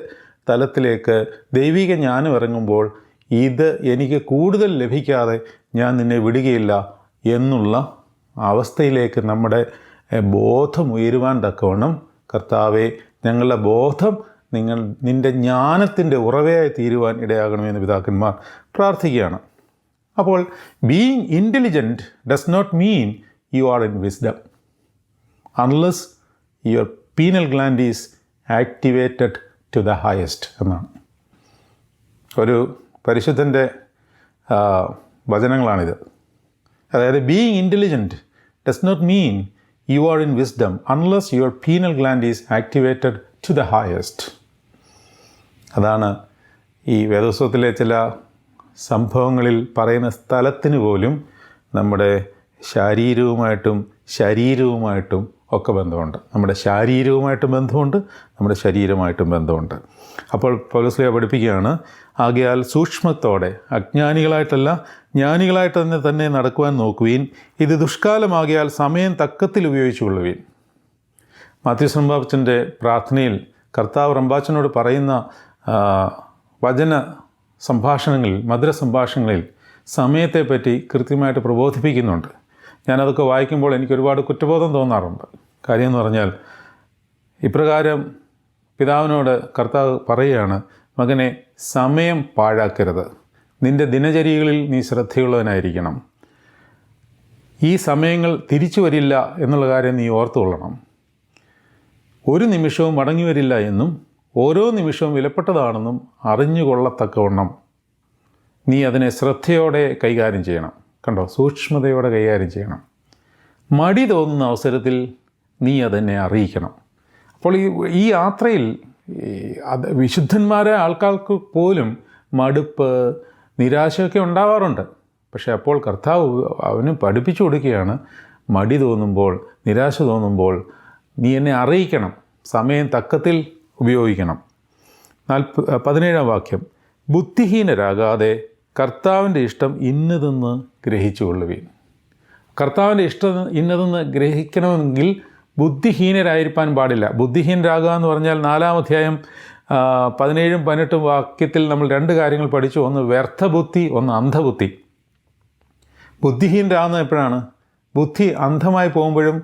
തലത്തിലേക്ക് ദൈവിക ജ്ഞാനം ഇറങ്ങുമ്പോൾ ഇത് എനിക്ക് കൂടുതൽ ലഭിക്കാതെ ഞാൻ നിന്നെ വിടുകയില്ല എന്നുള്ള അവസ്ഥയിലേക്ക് നമ്മുടെ ബോധം ഉയരുവാൻ തക്കവണ്ണം കർത്താവെ, ഞങ്ങളുടെ ബോധം നിൻ്റെ ജ്ഞാനത്തിൻ്റെ ഉറവയായി തീരുവാൻ ഇടയാകണമെന്ന് പിതാക്കന്മാർ പ്രാർത്ഥിക്കുകയാണ്. അപ്പോൾ being intelligent does not mean you are in wisdom unless your pineal gland is activated to the highest എന്നാണ്. ഒരു പരിശുദ്ധൻ്റെ വചനങ്ങളാണിത്. അതായത് being intelligent does not mean you are in wisdom unless your pineal gland is activated to the highest. അതാണ് ഈ വേദപുസ്തകത്തിലെ ചില സംഭവങ്ങളിൽ പറയുന്ന സ്ഥലത്തിന് പോലും നമ്മുടെ ശരീരവുമായിട്ടും ഒക്കെ ബന്ധമുണ്ട്. നമ്മുടെ ശാരീരവുമായിട്ടും ബന്ധമുണ്ട്, നമ്മുടെ ശരീരമായിട്ടും ബന്ധമുണ്ട്. അപ്പോൾ പൗലോസ് പഠിപ്പിക്കുകയാണ്, ആകയാൽ സൂക്ഷ്മത്തോടെ അജ്ഞാനികളായിട്ടല്ല ജ്ഞാനികളായിട്ട് തന്നെ നടക്കുവാൻ നോക്കുവീൻ. ഇത് ദുഷ്കാലമാകിയാൽ സമയം തക്കത്തിൽ ഉപയോഗിച്ചുകൊള്ളുവീൻ. മാത്യൂസ് റമ്പാച്ചൻ്റെ പ്രാർത്ഥനയിൽ കർത്താവ് റമ്പാച്ചനോട് പറയുന്ന വചന സംഭാഷണങ്ങളിൽ, മധുര സംഭാഷണങ്ങളിൽ സമയത്തെപ്പറ്റി കൃത്യമായിട്ട് പ്രബോധിപ്പിക്കുന്നുണ്ട്. ഞാനതൊക്കെ വായിക്കുമ്പോൾ എനിക്ക് ഒരുപാട് കുറ്റബോധം തോന്നാറുണ്ട്. കാര്യം എന്ന് പറഞ്ഞാൽ, ഇപ്രകാരം പിതാവിനോട് കർത്താവ് പറയുകയാണ്, മകനെ, സമയം പാഴാക്കരുത്, നിൻ്റെ ദിനചര്യകളിൽ നീ ശ്രദ്ധയുള്ളവനായിരിക്കണം. ഈ സമയങ്ങൾ തിരിച്ചു വരില്ല എന്നുള്ള കാര്യം നീ ഓർത്തുകൊള്ളണം. ഒരു നിമിഷവും മടങ്ങി വരില്ല എന്നും ഓരോ നിമിഷവും വിലപ്പെട്ടതാണെന്നും അറിഞ്ഞുകൊള്ളത്തക്കവണ്ണം നീ അതിനെ ശ്രദ്ധയോടെ കൈകാര്യം ചെയ്യണം. കണ്ടോ, സൂക്ഷ്മതയോടെ കൈകാര്യം ചെയ്യണം. മടി തോന്നുന്ന അവസരത്തിൽ നീ അതെന്നെ അറിയിക്കണം. അപ്പോൾ ഈ യാത്രയിൽ വിശുദ്ധന്മാരെ ആൾക്കാർക്ക് പോലും മടുപ്പ്, നിരാശയൊക്കെ ഉണ്ടാവാറുണ്ട്. പക്ഷേ അപ്പോൾ കർത്താവ് അവന് പഠിപ്പിച്ചു കൊടുക്കുകയാണ്, മടി തോന്നുമ്പോൾ, നിരാശ തോന്നുമ്പോൾ നീ എന്നെ അറിയിക്കണം, സമയം തക്കത്തിൽ ഉപയോഗിക്കണം. 17-ാം വാക്യം, ബുദ്ധിഹീനരാകാതെ കർത്താവിൻ്റെ ഇഷ്ടം ഇന്നതെന്ന് ഗ്രഹിച്ചുകൊള്ളുവീൻ. കർത്താവിൻ്റെ ഇഷ്ടം ഇന്നതെന്ന് ഗ്രഹിക്കണമെങ്കിൽ ബുദ്ധിഹീനരായിരിക്കാൻ പാടില്ല. ബുദ്ധിഹീനരാകുക എന്ന് പറഞ്ഞാൽ 4-ാം അധ്യായം 17-ഉം 18-ഉം വാക്യത്തിൽ നമ്മൾ 2 കാര്യങ്ങൾ പഠിച്ചു. ഒന്ന് വ്യർത്ഥബുദ്ധി, ഒന്ന് അന്ധബുദ്ധി. ബുദ്ധിഹീനരാകുന്നത് എപ്പോഴാണ്? ബുദ്ധി അന്ധമായി പോകുമ്പോഴും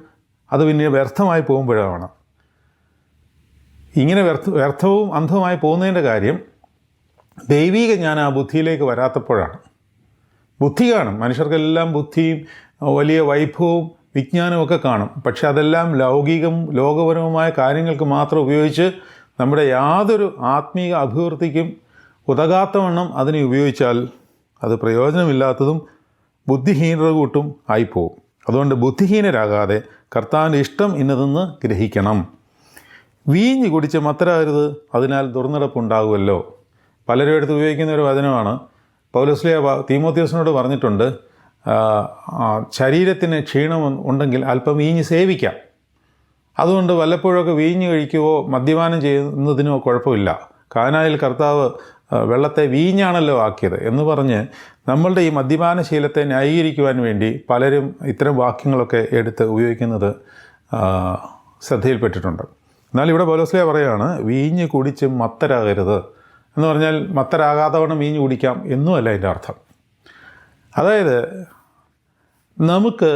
അത് പിന്നെ വ്യർത്ഥമായി പോകുമ്പോഴാണ്. ഇങ്ങനെ വ്യർത്ഥവും അന്ധവുമായി പോകുന്നതിൻ്റെ കാര്യം ദൈവിക ജ്ഞാനം ആ ബുദ്ധിയിലേക്ക് വരാത്തപ്പോഴാണ്. ബുദ്ധി കാണും, മനുഷ്യർക്കെല്ലാം ബുദ്ധിയും വലിയ വൈഭവവും വിജ്ഞാനവും ഒക്കെ കാണും. പക്ഷെ അതെല്ലാം ലോകപരവുമായ കാര്യങ്ങൾക്ക് മാത്രം ഉപയോഗിച്ച് നമ്മുടെ യാതൊരു ആത്മീയ അഭിവൃദ്ധിക്കും ഉതകാത്തവണ്ണം അതിനെ ഉപയോഗിച്ചാൽ അത് പ്രയോജനമില്ലാത്തതും ബുദ്ധിഹീനത കൂട്ടും ആയിപ്പോവും. അതുകൊണ്ട് ബുദ്ധിഹീനരാകാതെ കർത്താവിൻ്റെ ഇഷ്ടം ഇന്നതെന്ന് ഗ്രഹിക്കണം. വീഞ്ഞ് കുടിച്ച് മത്തരാകരുത്, അതിനാൽ ദുർനടപ്പുണ്ടാകുമല്ലോ. പലരും എടുത്ത് ഉപയോഗിക്കുന്ന ഒരു വചനമാണ്. പൗലോസ്ലീഹ തീമോഥെയോസിനോട് പറഞ്ഞിട്ടുണ്ട്, ശരീരത്തിന് ക്ഷീണം ഉണ്ടെങ്കിൽ അല്പം വീഞ്ഞ് സേവിക്കാം. അതുകൊണ്ട് വല്ലപ്പോഴൊക്കെ വീഞ്ഞ് കഴിക്കുകയോ മദ്യപാനം ചെയ്യുന്നതിനോ കുഴപ്പമില്ല. കാനായിൽ കർത്താവ് വെള്ളത്തെ വീഞ്ഞാണല്ലോ ആക്കിയത് എന്ന് പറഞ്ഞ് നമ്മളുടെ ഈ മദ്യപാന ശീലത്തെ ന്യായീകരിക്കുവാൻ വേണ്ടി പലരും ഇത്തരം വാക്യങ്ങളൊക്കെ എടുത്ത് ഉപയോഗിക്കുന്നത് ശ്രദ്ധയിൽപ്പെട്ടിട്ടുണ്ട്. എന്നാൽ ഇവിടെ പൗലോസ്ലീഹ പറയുകയാണ്, വീഞ്ഞ് കുടിച്ച് മത്തരാകരുത് എന്ന് പറഞ്ഞാൽ മത്തരാകാത്തവണ്ണം വീഞ്ഞ് കുടിക്കാം എന്നുമല്ല അതിൻ്റെ അർത്ഥം. അതായത് നമുക്ക്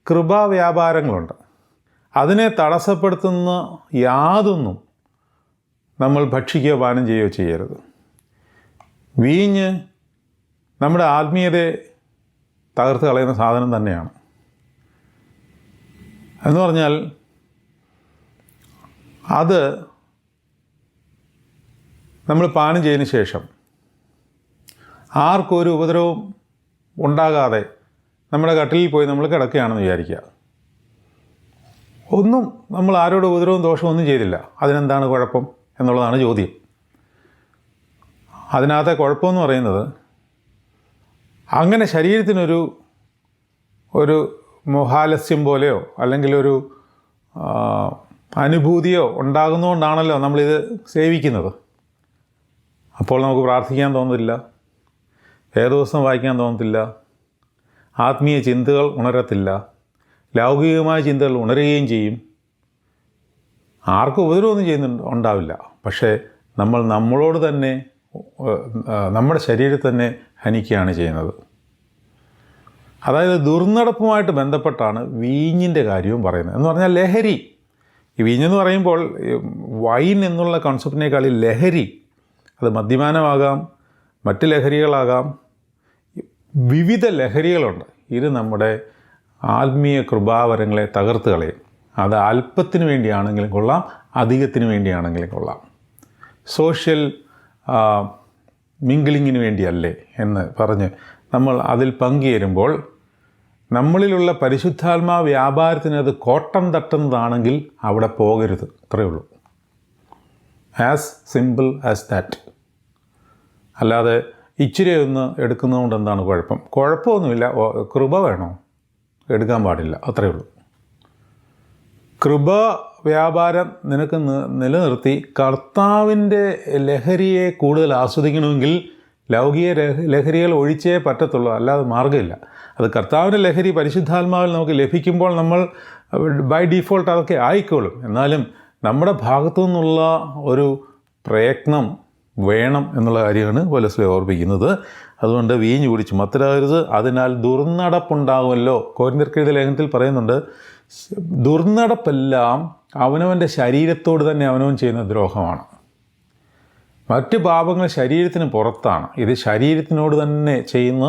കൃപാവ്യാപാരങ്ങളുണ്ട്. അതിനെ തടസ്സപ്പെടുത്തുന്ന യാതൊന്നും നമ്മൾ ഭക്ഷിക്കുകയോ പാനം ചെയ്യുകയോ ചെയ്യരുത്. വീഞ്ഞ് നമ്മുടെ ആത്മീയതയെ തകർത്ത് കളയുന്ന സാധനം തന്നെയാണ്. എന്ന് പറഞ്ഞാൽ അത് നമ്മൾ പാനം ചെയ്തതിന് ശേഷം ആർക്കും ഒരു ഉപദ്രവവും ഉണ്ടാകാതെ നമ്മുടെ കട്ടിലിൽ പോയി നമ്മൾ കിടക്കുകയാണെന്ന് വിചാരിക്കുക. ഒന്നും നമ്മൾ ആരോടും ഉപദ്രവവും ദോഷവും ഒന്നും ചെയ്തില്ല. അതിനെന്താണ് കുഴപ്പം എന്നുള്ളതാണ് ചോദ്യം. അതിനകത്തെ കുഴപ്പമെന്ന് പറയുന്നത്, അങ്ങനെ ശരീരത്തിനൊരു മോഹാലസ്യം പോലെയോ അല്ലെങ്കിൽ ഒരു അനുഭൂതിയോ ഉണ്ടാകുന്നതുകൊണ്ടാണല്ലോ നമ്മളിത് സേവിക്കുന്നത്. അപ്പോൾ നമുക്ക് പ്രാർത്ഥിക്കാൻ തോന്നുന്നില്ല, വേദപുസ്തകം വായിക്കാൻ തോന്നത്തില്ല, ആത്മീയ ചിന്തകൾ ഉണരത്തില്ല, ലൗകികമായ ചിന്തകൾ ഉണരുകയും ചെയ്യും. ആർക്കും ഉപദ്രവമൊന്നും ഉണ്ടാവില്ല. പക്ഷേ നമ്മളോട് തന്നെ, നമ്മുടെ ശരീരത്തെ തന്നെ ഹനിക്കുകയാണ് ചെയ്യുന്നത്. അതായത് ദുർനടപ്പുമായിട്ട് ബന്ധപ്പെട്ടാണ് വീഞ്ഞിൻ്റെ കാര്യവും പറയുന്നത്. എന്ന് പറഞ്ഞാൽ ലഹരി. ഈ വീഞ്ഞെന്ന് പറയുമ്പോൾ വൈൻ എന്നുള്ള കോൺസെപ്റ്റിനേക്കാൾ ലഹരി, അത് മദ്യപാനമാകാം, മറ്റ് ലഹരികളാകാം, വിവിധ ലഹരികളുണ്ട്. ഇത് നമ്മുടെ ആത്മീയ കൃപാവരങ്ങളെ തകർത്ത് കളയും. അത് അല്പത്തിന് വേണ്ടിയാണെങ്കിലും കൊള്ളാം, അധികത്തിന് വേണ്ടിയാണെങ്കിലും കൊള്ളാം. സോഷ്യൽ മിങ്കിളിങ്ങിന് വേണ്ടിയല്ലേ എന്ന് പറഞ്ഞ് നമ്മൾ അതിൽ പങ്കുചേരുമ്പോൾ നമ്മളിലുള്ള പരിശുദ്ധാത്മാ വ്യാപാരത്തിന് അത് കോട്ടം തട്ടുന്നതാണെങ്കിൽ അവിടെ പോകരുത്. അത്രയേ ഉള്ളൂ. As simple as that. അല്ലാതെ ഇച്ചിരി ഒന്ന് എടുക്കുന്നതുകൊണ്ട് എന്താണ് കുഴപ്പം? കുഴപ്പമൊന്നുമില്ല. കൃപ വേണോ? എടുക്കാൻ പാടില്ല. അത്രയേ ഉള്ളൂ. കൃപ വ്യാപാരം നിനക്ക് നിലനിർത്തി കർത്താവിൻ്റെ ലഹരിയെ കൂടുതൽ ആസ്വദിക്കണമെങ്കിൽ ലൗകിക ലഹരികൾ ഒഴിച്ചേ പറ്റത്തുള്ളൂ. അല്ലാതെ മാർഗ്ഗമില്ല. അത് കർത്താവിൻ്റെ ലഹരി പരിശുദ്ധാത്മാവിൽ നമുക്ക് ലഭിക്കുമ്പോൾ നമ്മൾ ബൈ ഡീഫോൾട്ട് അതൊക്കെ ആയിക്കോളും. എന്നാലും നമ്മുടെ ഭാഗത്തു നിന്നുള്ള ഒരു പ്രയത്നം വേണം എന്നുള്ള കാര്യമാണ് പൗലോസ് ഓർപ്പിക്കുന്നത്. അതുകൊണ്ട് വീഞ്ഞ് കുടിച്ച് മത്തരാകരുത്, അതിനാൽ ദുർനടപ്പുണ്ടാകുമല്ലോ. കൊരിന്ത്യർക്കെഴുതിയ ലേഖനത്തിൽ പറയുന്നുണ്ട്, ദുർനടപ്പെല്ലാം അവനവൻ്റെ ശരീരത്തോട് തന്നെ അവനവൻ ചെയ്യുന്ന ദ്രോഹമാണ്. മറ്റ് പാപങ്ങൾ ശരീരത്തിന് പുറത്താണ്. ഇത് ശരീരത്തിനോട് തന്നെ ചെയ്യുന്ന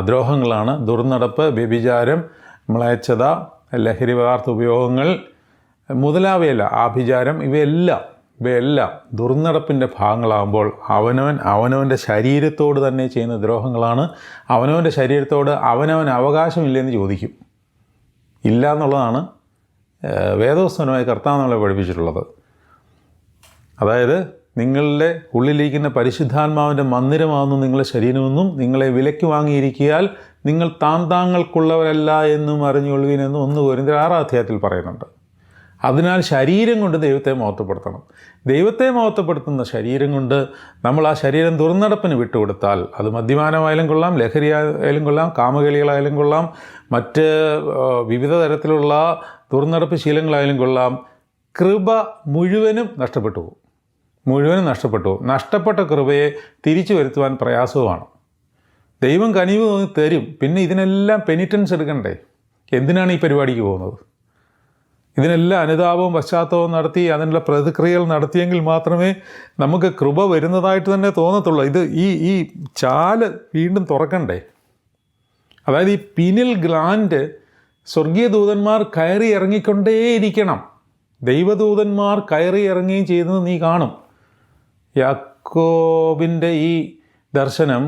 ദ്രോഹങ്ങളാണ് ദുർനടപ്പ്, വ്യഭിചാരം, മ്ലേച്ഛത, ലഹരി പദാർത്ഥ ഉപയോഗങ്ങൾ മുതലായവയല്ല, ആഭിചാരം, ഇവയെല്ലാം ദുർനടപ്പിൻ്റെ ഭാഗങ്ങളാകുമ്പോൾ അവനവൻ്റെ ശരീരത്തോട് തന്നെ ചെയ്യുന്ന ദ്രോഹങ്ങളാണ്. അവനവൻ്റെ ശരീരത്തോട് അവനവൻ അവകാശമില്ലെന്ന് ചോദിക്കും. ഇല്ല എന്നുള്ളതാണ് വേദപുസ്തകമായി കർത്താവ് നമ്മളെ പഠിപ്പിച്ചിട്ടുള്ളത്. അതായത് നിങ്ങളുടെ ഉള്ളിലിരിക്കുന്ന പരിശുദ്ധാത്മാവിൻ്റെ മന്ദിരമാകുന്നു നിങ്ങളുടെ ശരീരമെന്നും നിങ്ങളെ വിലയ്ക്ക് വാങ്ങിയിരിക്കിയാൽ നിങ്ങൾ താങ്കൾക്കുള്ളവരല്ല എന്നും അറിഞ്ഞുകൊള്ളുവിനെന്നും 1 കൊരിന്ത്യർ 6 അധ്യായത്തിൽ പറയുന്നുണ്ട്. അതിനാൽ ശരീരം കൊണ്ട് ദൈവത്തെ മഹത്വപ്പെടുത്തണം. ദൈവത്തെ മഹത്വപ്പെടുത്തുന്ന ശരീരം കൊണ്ട് നമ്മൾ ആ ശരീരം ദുർനടപ്പിന് വിട്ടുകൊടുത്താൽ, അത് മദ്യപാനമായാലും കൊള്ളാം, ലഹരി ആയാലും കൊള്ളാം, കാമകളികളായാലും കൊള്ളാം, മറ്റ് വിവിധ തരത്തിലുള്ള ദുർനടപ്പ് ശീലങ്ങളായാലും കൊള്ളാം, കൃപ മുഴുവനും നഷ്ടപ്പെട്ടു പോകും. നഷ്ടപ്പെട്ട കൃപയെ തിരിച്ചു വരുത്തുവാൻ പ്രയാസവുമാണ്. ദൈവം കനിവ് തരും. പിന്നെ ഇതിനെല്ലാം പെനിറ്റൻസ് എടുക്കണ്ടേ? എന്തിനാണ് ഈ പരിപാടിക്ക് പോകുന്നത്? ഇതിനെല്ലാം അനുതാപവും പശ്ചാത്തലവും നടത്തി അതിനുള്ള പ്രതിക്രിയകൾ നടത്തിയെങ്കിൽ മാത്രമേ നമുക്ക് കൃപ വരുന്നതായിട്ട് തന്നെ തോന്നത്തുള്ളൂ. ഈ ചാല് വീണ്ടും തുറക്കണ്ടേ? അതായത് ഈ പിനിൽ ഗ്ലാൻഡ് സ്വർഗീയ ദൂതന്മാർ കയറി ഇറങ്ങിക്കൊണ്ടേയിരിക്കണം. ദൈവദൂതന്മാർ കയറി ഇറങ്ങുകയും ചെയ്യുന്നത് നീ കാണും. യാക്കോബിൻ്റെ ഈ ദർശനം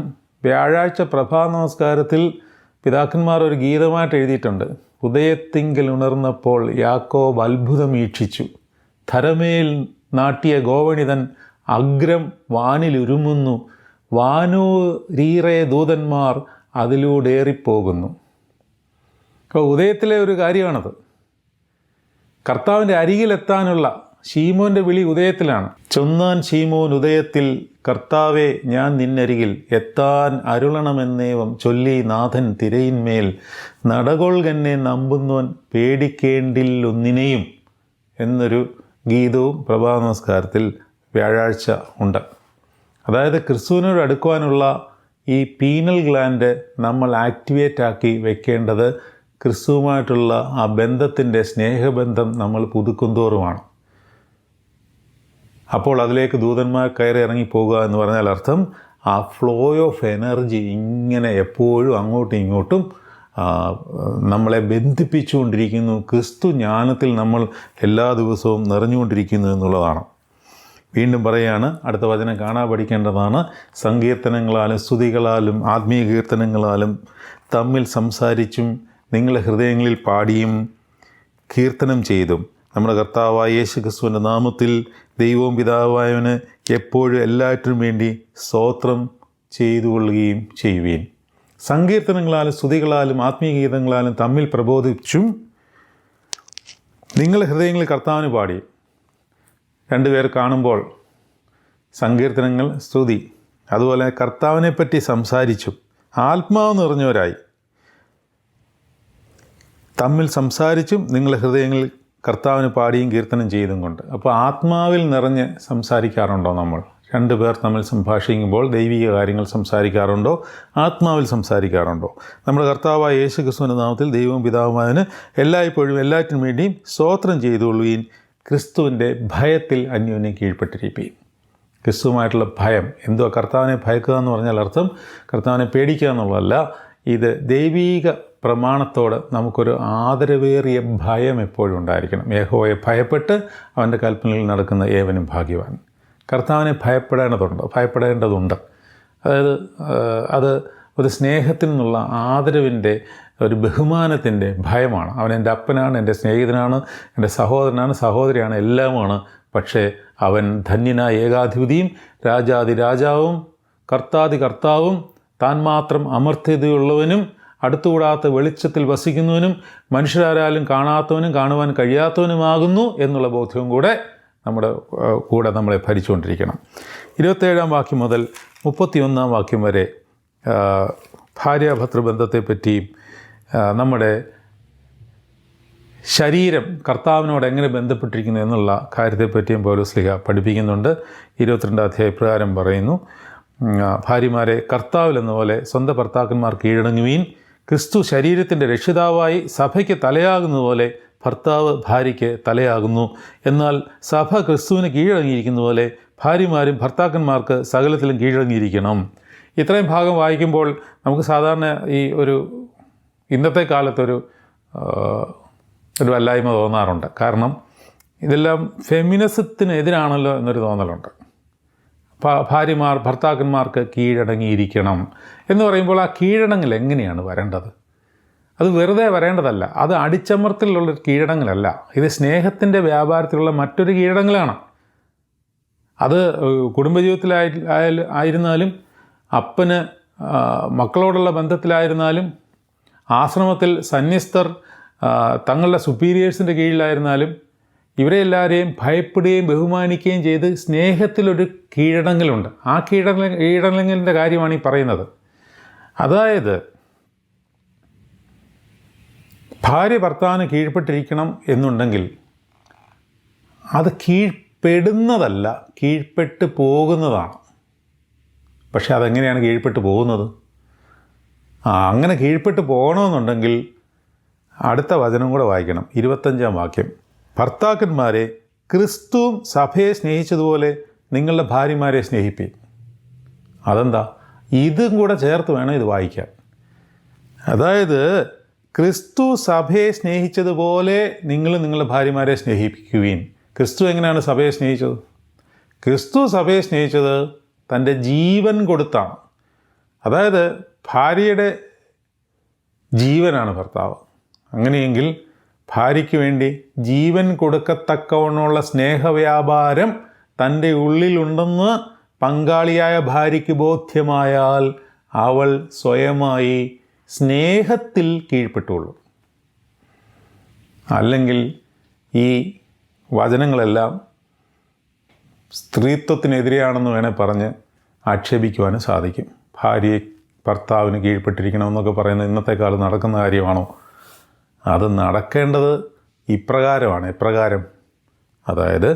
വ്യാഴാഴ്ച പ്രഭാത നമസ്കാരത്തിൽ പിതാക്കന്മാർ ഒരു ഗീതമായിട്ട് എഴുതിയിട്ടുണ്ട്. ഉദയത്തിങ്കൽ ഉണർന്നപ്പോൾ യാക്കോബ് അത്ഭുതം വീക്ഷിച്ചു, ധരമേൽ നാട്ടിയ ഗോവണിതൻ അഗ്രം വാനിലുരുമുന്നു, വാനൂരീറെ ദൂതന്മാർ അതിലൂടേറിപ്പോകുന്നു. അപ്പോൾ ഉദയത്തിലെ ഒരു കാര്യമാണത്. കർത്താവിൻ്റെ അരികിലെത്താനുള്ള ശീമോൻ്റെ വിളി ഉദയത്തിലാണ്. ചൊന്നാൻ ശീമോൻ ഉദയത്തിൽ, കർത്താവെ ഞാൻ നിന്നരികിൽ എത്താൻ അരുളണമെന്നേവം ചൊല്ലി നാഥൻ തിരയിന്മേൽ, നടകൊൾകന്നെ നമ്പുന്നവൻ പേടിക്കേണ്ടില്ലൊന്നിനെയും എന്നൊരു ഗീതവും പ്രഭാത നമസ്കാരത്തിൽ വ്യാഴാഴ്ച ഉണ്ട്. അതായത് ക്രിസ്തുവിനോട് അടുക്കുവാനുള്ള ഈ പീനൽ ഗ്ലാൻഡ് നമ്മൾ ആക്ടിവേറ്റ് ആക്കി വെക്കേണ്ടത് ക്രിസ്തുവുമായിട്ടുള്ള ആ ബന്ധത്തിൻ്റെ സ്നേഹബന്ധം നമ്മൾ പുതുക്കും തോറുമാണ്. അപ്പോൾ അതിലേക്ക് ദൂതന്മാർ കയറി ഇറങ്ങിപ്പോകുക എന്ന് പറഞ്ഞാൽ അർത്ഥം ആ ഫ്ലോ ഓഫ് എനർജി ഇങ്ങനെ എപ്പോഴും അങ്ങോട്ടും ഇങ്ങോട്ടും നമ്മളെ ബന്ധിപ്പിച്ചുകൊണ്ടിരിക്കുന്നു. ക്രിസ്തു ജ്ഞാനത്തിൽ നമ്മൾ എല്ലാ ദിവസവും നിറഞ്ഞുകൊണ്ടിരിക്കുന്നു എന്നുള്ളതാണ്. വീണ്ടും പറയുകയാണ്, അടുത്ത വചനം കാണാൻ പഠിക്കേണ്ടതാണ്. സങ്കീർത്തനങ്ങളാലും സ്തുതികളാലും ആത്മീയ കീർത്തനങ്ങളാലും തമ്മിൽ സംസാരിച്ചും നിങ്ങളുടെ ഹൃദയങ്ങളിൽ പാടിയും കീർത്തനം ചെയ്തും നമ്മുടെ കർത്താവായ യേശു ക്രിസ്തുവിൻ്റെ നാമത്തിൽ ദൈവവും പിതാവായവന് എപ്പോഴും എല്ലാറ്റിനും വേണ്ടി സ്തോത്രം ചെയ്തു കൊള്ളുകയും ചെയ്യുവീൻ. സങ്കീർത്തനങ്ങളാലും സ്തുതികളാലും ആത്മീയ ഗീതങ്ങളാലും തമ്മിൽ പ്രബോധിച്ചും നിങ്ങളുടെ ഹൃദയങ്ങളിൽ കർത്താവിന് പാടി. രണ്ടുപേർ കാണുമ്പോൾ സങ്കീർത്തനങ്ങൾ, സ്തുതി, അതുപോലെ കർത്താവിനെ പറ്റി സംസാരിച്ചും ആത്മാവ് നിറഞ്ഞവരായി തമ്മിൽ സംസാരിച്ചും നിങ്ങളുടെ ഹൃദയങ്ങളിൽ കർത്താവിന് പാടിയും കീർത്തനം ചെയ്തും കൊണ്ട്. അപ്പോൾ ആത്മാവിൽ നിറഞ്ഞ് സംസാരിക്കാറുണ്ടോ നമ്മൾ? രണ്ടുപേർ തമ്മിൽ സംഭാഷിക്കുമ്പോൾ ദൈവിക കാര്യങ്ങൾ സംസാരിക്കാറുണ്ടോ? ആത്മാവിൽ സംസാരിക്കാറുണ്ടോ? നമ്മുടെ കർത്താവായ യേശു ക്രിസ്തുവിൻ്റെ നാമത്തിൽ ദൈവവും പിതാവുമായതിന് എല്ലായ്പ്പോഴും എല്ലാറ്റിനും വേണ്ടിയും സ്തോത്രം ചെയ്തുകൊള്ളുകയും ക്രിസ്തുവിൻ്റെ ഭയത്തിൽ അന്യോന്യം കീഴ്പ്പെട്ടിരിക്കുകയും. ക്രിസ്തുവുമായിട്ടുള്ള ഭയം എന്തുവാ? കർത്താവിനെ ഭയക്കുക എന്ന് പറഞ്ഞാൽ അർത്ഥം കർത്താവിനെ പേടിക്കുക എന്നുള്ളതല്ല. ഇത് ദൈവീക പ്രമാണത്തോട് നമുക്കൊരു ആദരവേറിയ ഭയം എപ്പോഴും ഉണ്ടായിരിക്കണം. യഹോവയെ ഭയപ്പെട്ട് അവൻ്റെ കൽപ്പനയിൽ നടക്കുന്ന ഏവനും ഭാഗ്യവാൻ. കർത്താവിനെ ഭയപ്പെടേണ്ടതുണ്ട്. അതായത് അത് ഒരു സ്നേഹത്തിൽ നിന്നുള്ള ആദരവിൻ്റെ, ഒരു ബഹുമാനത്തിൻ്റെ ഭയമാണ്. അവൻ എൻ്റെ അപ്പനാണ്, എൻ്റെ സ്നേഹിതനാണ്, എൻ്റെ സഹോദരനാണ്, സഹോദരിയാണ്, എല്ലാമാണ്. പക്ഷേ അവൻ ധന്യനായ ഏകാധിപതിയും രാജാതി രാജാവും കർത്താതി കർത്താവും താൻ മാത്രം അമർത്യതയുള്ളവനും അടുത്തുകൂടാത്ത വെളിച്ചത്തിൽ വസിക്കുന്നവനും മനുഷ്യരാരാലും കാണാത്തവനും കാണുവാൻ കഴിയാത്തവനുമാകുന്നു എന്നുള്ള ബോധ്യവും കൂടെ നമ്മളെ ഭരിച്ചുകൊണ്ടിരിക്കണം. 27 വാക്യം മുതൽ 31 വാക്യം വരെ ഭാര്യാഭർത്തൃബന്ധത്തെപ്പറ്റിയും നമ്മുടെ ശരീരം കർത്താവിനോട് എങ്ങനെ ബന്ധപ്പെട്ടിരിക്കുന്നു എന്നുള്ള കാര്യത്തെപ്പറ്റിയും പൗലോസ്ലീഹ പഠിപ്പിക്കുന്നുണ്ട്. 22 അധ്യായം പ്രകാരം പറയുന്നു, ഭാര്യമാരെ കർത്താവിലെന്ന പോലെ സ്വന്തം ഭർത്താക്കന്മാർ കീഴടങ്ങുവീൻ. ക്രിസ്തു ശരീരത്തിൻ്റെ രക്ഷിതാവായി സഭയ്ക്ക് തലയാകുന്നതുപോലെ ഭർത്താവ് ഭാര്യയ്ക്ക് തലയാകുന്നു. എന്നാൽ സഭ ക്രിസ്തുവിന് കീഴടങ്ങിയിരിക്കുന്ന പോലെ ഭാര്യമാരും ഭർത്താക്കന്മാർക്ക് സകലത്തിലും കീഴടങ്ങിയിരിക്കണം. ഇത്രയും ഭാഗം വായിക്കുമ്പോൾ നമുക്ക് സാധാരണ ഈ ഇന്നത്തെ കാലത്തൊരു വല്ലായ്മ തോന്നാറുണ്ട്. കാരണം ഇതെല്ലാം ഫെമിനിസത്തിനെതിരാണല്ലോ എന്നൊരു തോന്നലുണ്ട്. ഭാര്യമാർ ഭർത്താക്കന്മാർക്ക് കീഴടങ്ങിയിരിക്കണം എന്ന് പറയുമ്പോൾ ആ കീഴടങ്ങൽ എങ്ങനെയാണ് വരേണ്ടത്? അത് വെറുതെ വരേണ്ടതല്ല. അത് അടിച്ചമർത്തലുള്ളൊരു കീഴടങ്ങലല്ല. ഇത് സ്നേഹത്തിൻ്റെ വ്യാപാരത്തിലുള്ള മറ്റൊരു കീഴടങ്ങലാണ്. അത് കുടുംബജീവിതത്തിലായിരുന്നാലും, അപ്പന് മക്കളോടുള്ള ബന്ധത്തിലായിരുന്നാലും, ആശ്രമത്തിൽ സന്യസ്തർ തങ്ങളുടെ സുപ്പീരിയേഴ്സിൻ്റെ കീഴിലായിരുന്നാലും, ഇവരെ എല്ലാവരെയും ഭയപ്പെടുകയും ബഹുമാനിക്കുകയും ചെയ്ത് സ്നേഹത്തിലൊരു കീഴടങ്ങലുണ്ട്. ആ കീഴടങ്ങലിൻ്റെ കാര്യമാണ് ഈ പറയുന്നത്. അതായത് ഭാര്യ ഭർത്താവിന് കീഴ്പ്പെട്ടിരിക്കണം എന്നുണ്ടെങ്കിൽ അത് കീഴ്പ്പെടുന്നതല്ല, കീഴ്പ്പെട്ട് പോകുന്നതാണ്. പക്ഷെ അതെങ്ങനെയാണ് കീഴ്പ്പെട്ട് പോകുന്നത്? അങ്ങനെ കീഴ്പ്പെട്ട് പോകണമെന്നുണ്ടെങ്കിൽ അടുത്ത വചനം കൂടെ വായിക്കണം. 25 വാക്യം, ഭർത്താക്കന്മാരെ ക്രിസ്തുവും സഭയെ സ്നേഹിച്ചതുപോലെ നിങ്ങളുടെ ഭാര്യമാരെ സ്നേഹിപ്പീൻ. അതെന്താ? ഇതും കൂടെ ചേർത്ത് വേണം ഇത് വായിക്കാൻ. അതായത് ക്രിസ്തു സഭയെ സ്നേഹിച്ചതുപോലെ നിങ്ങൾ നിങ്ങളുടെ ഭാര്യമാരെ സ്നേഹിപ്പിക്കുവീൻ. ക്രിസ്തു എങ്ങനെയാണ് സഭയെ സ്നേഹിച്ചത്? ക്രിസ്തു സഭയെ സ്നേഹിച്ചത് തൻ്റെ ജീവൻ കൊടുത്താണ്. അതായത് ഭാര്യയുടെ ജീവനാണ് ഭർത്താവ്. അങ്ങനെയെങ്കിൽ ഭാര്യയ്ക്ക് വേണ്ടി ജീവൻ കൊടുക്കത്തക്കവണ്ണമുള്ള സ്നേഹവ്യാപാരം തൻ്റെ ഉള്ളിലുണ്ടെന്ന് പങ്കാളിയായ ഭാര്യയ്ക്ക് ബോധ്യമായാൽ അവൾ സ്വയമായി സ്നേഹത്തിൽ കീഴ്പ്പെട്ടുള്ളൂ. അല്ലെങ്കിൽ ഈ വചനങ്ങളെല്ലാം സ്ത്രീത്വത്തിനെതിരെയാണെന്ന് വേണേൽ പറഞ്ഞ് ആക്ഷേപിക്കുവാനും സാധിക്കും. ഭാര്യയെ ഭർത്താവിന് കീഴ്പ്പെട്ടിരിക്കണമെന്നൊക്കെ പറയുന്നത് ഇന്നത്തെ കാലം നടക്കുന്ന കാര്യമാണോ? അത് നടക്കേണ്ടത് ഇപ്രകാരമാണ്. എപ്രകാരം? അതായത്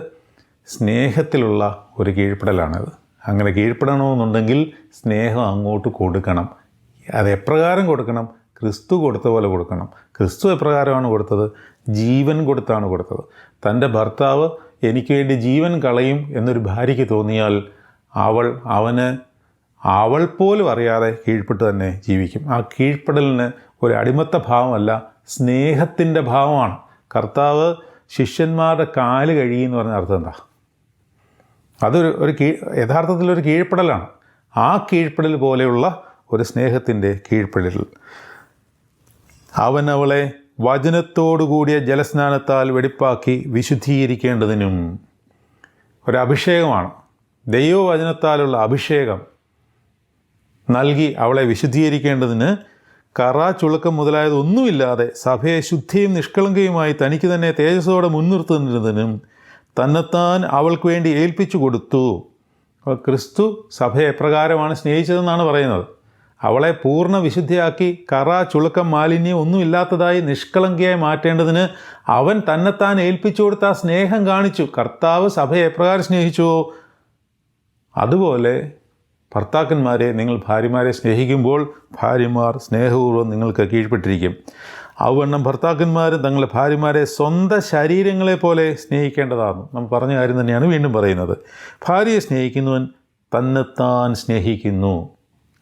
സ്നേഹത്തിലുള്ള ഒരു കീഴ്പ്പെടലാണത്. അങ്ങനെ കീഴ്പ്പെടണമെന്നുണ്ടെങ്കിൽ സ്നേഹം അങ്ങോട്ട് കൊടുക്കണം. അത് എപ്രകാരം കൊടുക്കണം? ക്രിസ്തു കൊടുത്ത പോലെ കൊടുക്കണം. ക്രിസ്തു എപ്രകാരമാണ് കൊടുത്തത്? ജീവൻ കൊടുത്താണ് കൊടുത്തത്. തൻ്റെ ഭർത്താവ് എനിക്ക് വേണ്ടി ജീവൻ കളയും എന്നൊരു ഭാര്യയ്ക്ക് തോന്നിയാൽ അവൾ പോലും അറിയാതെ കീഴ്പ്പെട്ട് തന്നെ ജീവിക്കും. ആ കീഴ്പ്പെടലിന് ഒരു അടിമത്ത ഭാവമല്ല, സ്നേഹത്തിൻ്റെ ഭാവമാണ്. കർത്താവ് ശിഷ്യന്മാരുടെ കാല് കഴുകിയെന്ന് പറഞ്ഞ അർത്ഥം എന്താ? അതൊരു യഥാർത്ഥത്തിലൊരു കീഴ്പ്പെടലാണ്. ആ കീഴ്പ്പെടൽ പോലെയുള്ള ഒരു സ്നേഹത്തിൻ്റെ കീഴ്പ്പെടൽ. അവൻ അവളെ വചനത്തോടുകൂടിയ ജലസ്നാനത്താൽ വെടിപ്പാക്കി വിശുദ്ധീകരിക്കേണ്ടതിനും ഒരഭിഷേകമാണ്. ദൈവവചനത്താലുള്ള അഭിഷേകം നൽകി അവളെ വിശുദ്ധീകരിക്കേണ്ടതിന് കറ, ചുളുക്കം മുതലായതൊന്നുമില്ലാതെ സഭയെ ശുദ്ധിയും നിഷ്കളങ്കയുമായി തനിക്ക് തന്നെ തേജസ്സോടെ മുൻനിർത്തുന്നതിനും തന്നെത്താൻ അവൾക്ക് വേണ്ടി ഏൽപ്പിച്ചു കൊടുത്തു. ക്രിസ്തു സഭയെ എപ്രകാരമാണ് സ്നേഹിച്ചതെന്നാണ് പറയുന്നത്. അവളെ പൂർണ്ണ വിശുദ്ധിയാക്കി കറ, ചുളുക്കം, മാലിന്യം ഒന്നുമില്ലാത്തതായി നിഷ്കളങ്കയായി മാറ്റേണ്ടതിന് അവൻ തന്നെത്താൻ ഏൽപ്പിച്ചു കൊടുത്ത ആ സ്നേഹം കാണിച്ചു. കർത്താവ് സഭയെ എപ്രകാരം സ്നേഹിച്ചുവോ അതുപോലെ ഭർത്താക്കന്മാരെ നിങ്ങൾ ഭാര്യമാരെ സ്നേഹിക്കുമ്പോൾ ഭാര്യമാർ സ്നേഹപൂർവ്വം നിങ്ങൾക്ക് കീഴ്പ്പെട്ടിരിക്കും. അവണ്ണം ഭർത്താക്കന്മാരും തങ്ങളുടെ ഭാര്യമാരെ സ്വന്തം ശരീരങ്ങളെ പോലെ സ്നേഹിക്കേണ്ടതാണ്. നമ്മൾ പറഞ്ഞ കാര്യം തന്നെയാണ് വീണ്ടും പറയുന്നത്. ഭാര്യയെ സ്നേഹിക്കുന്നവൻ തന്നെത്താൻ സ്നേഹിക്കുന്നു.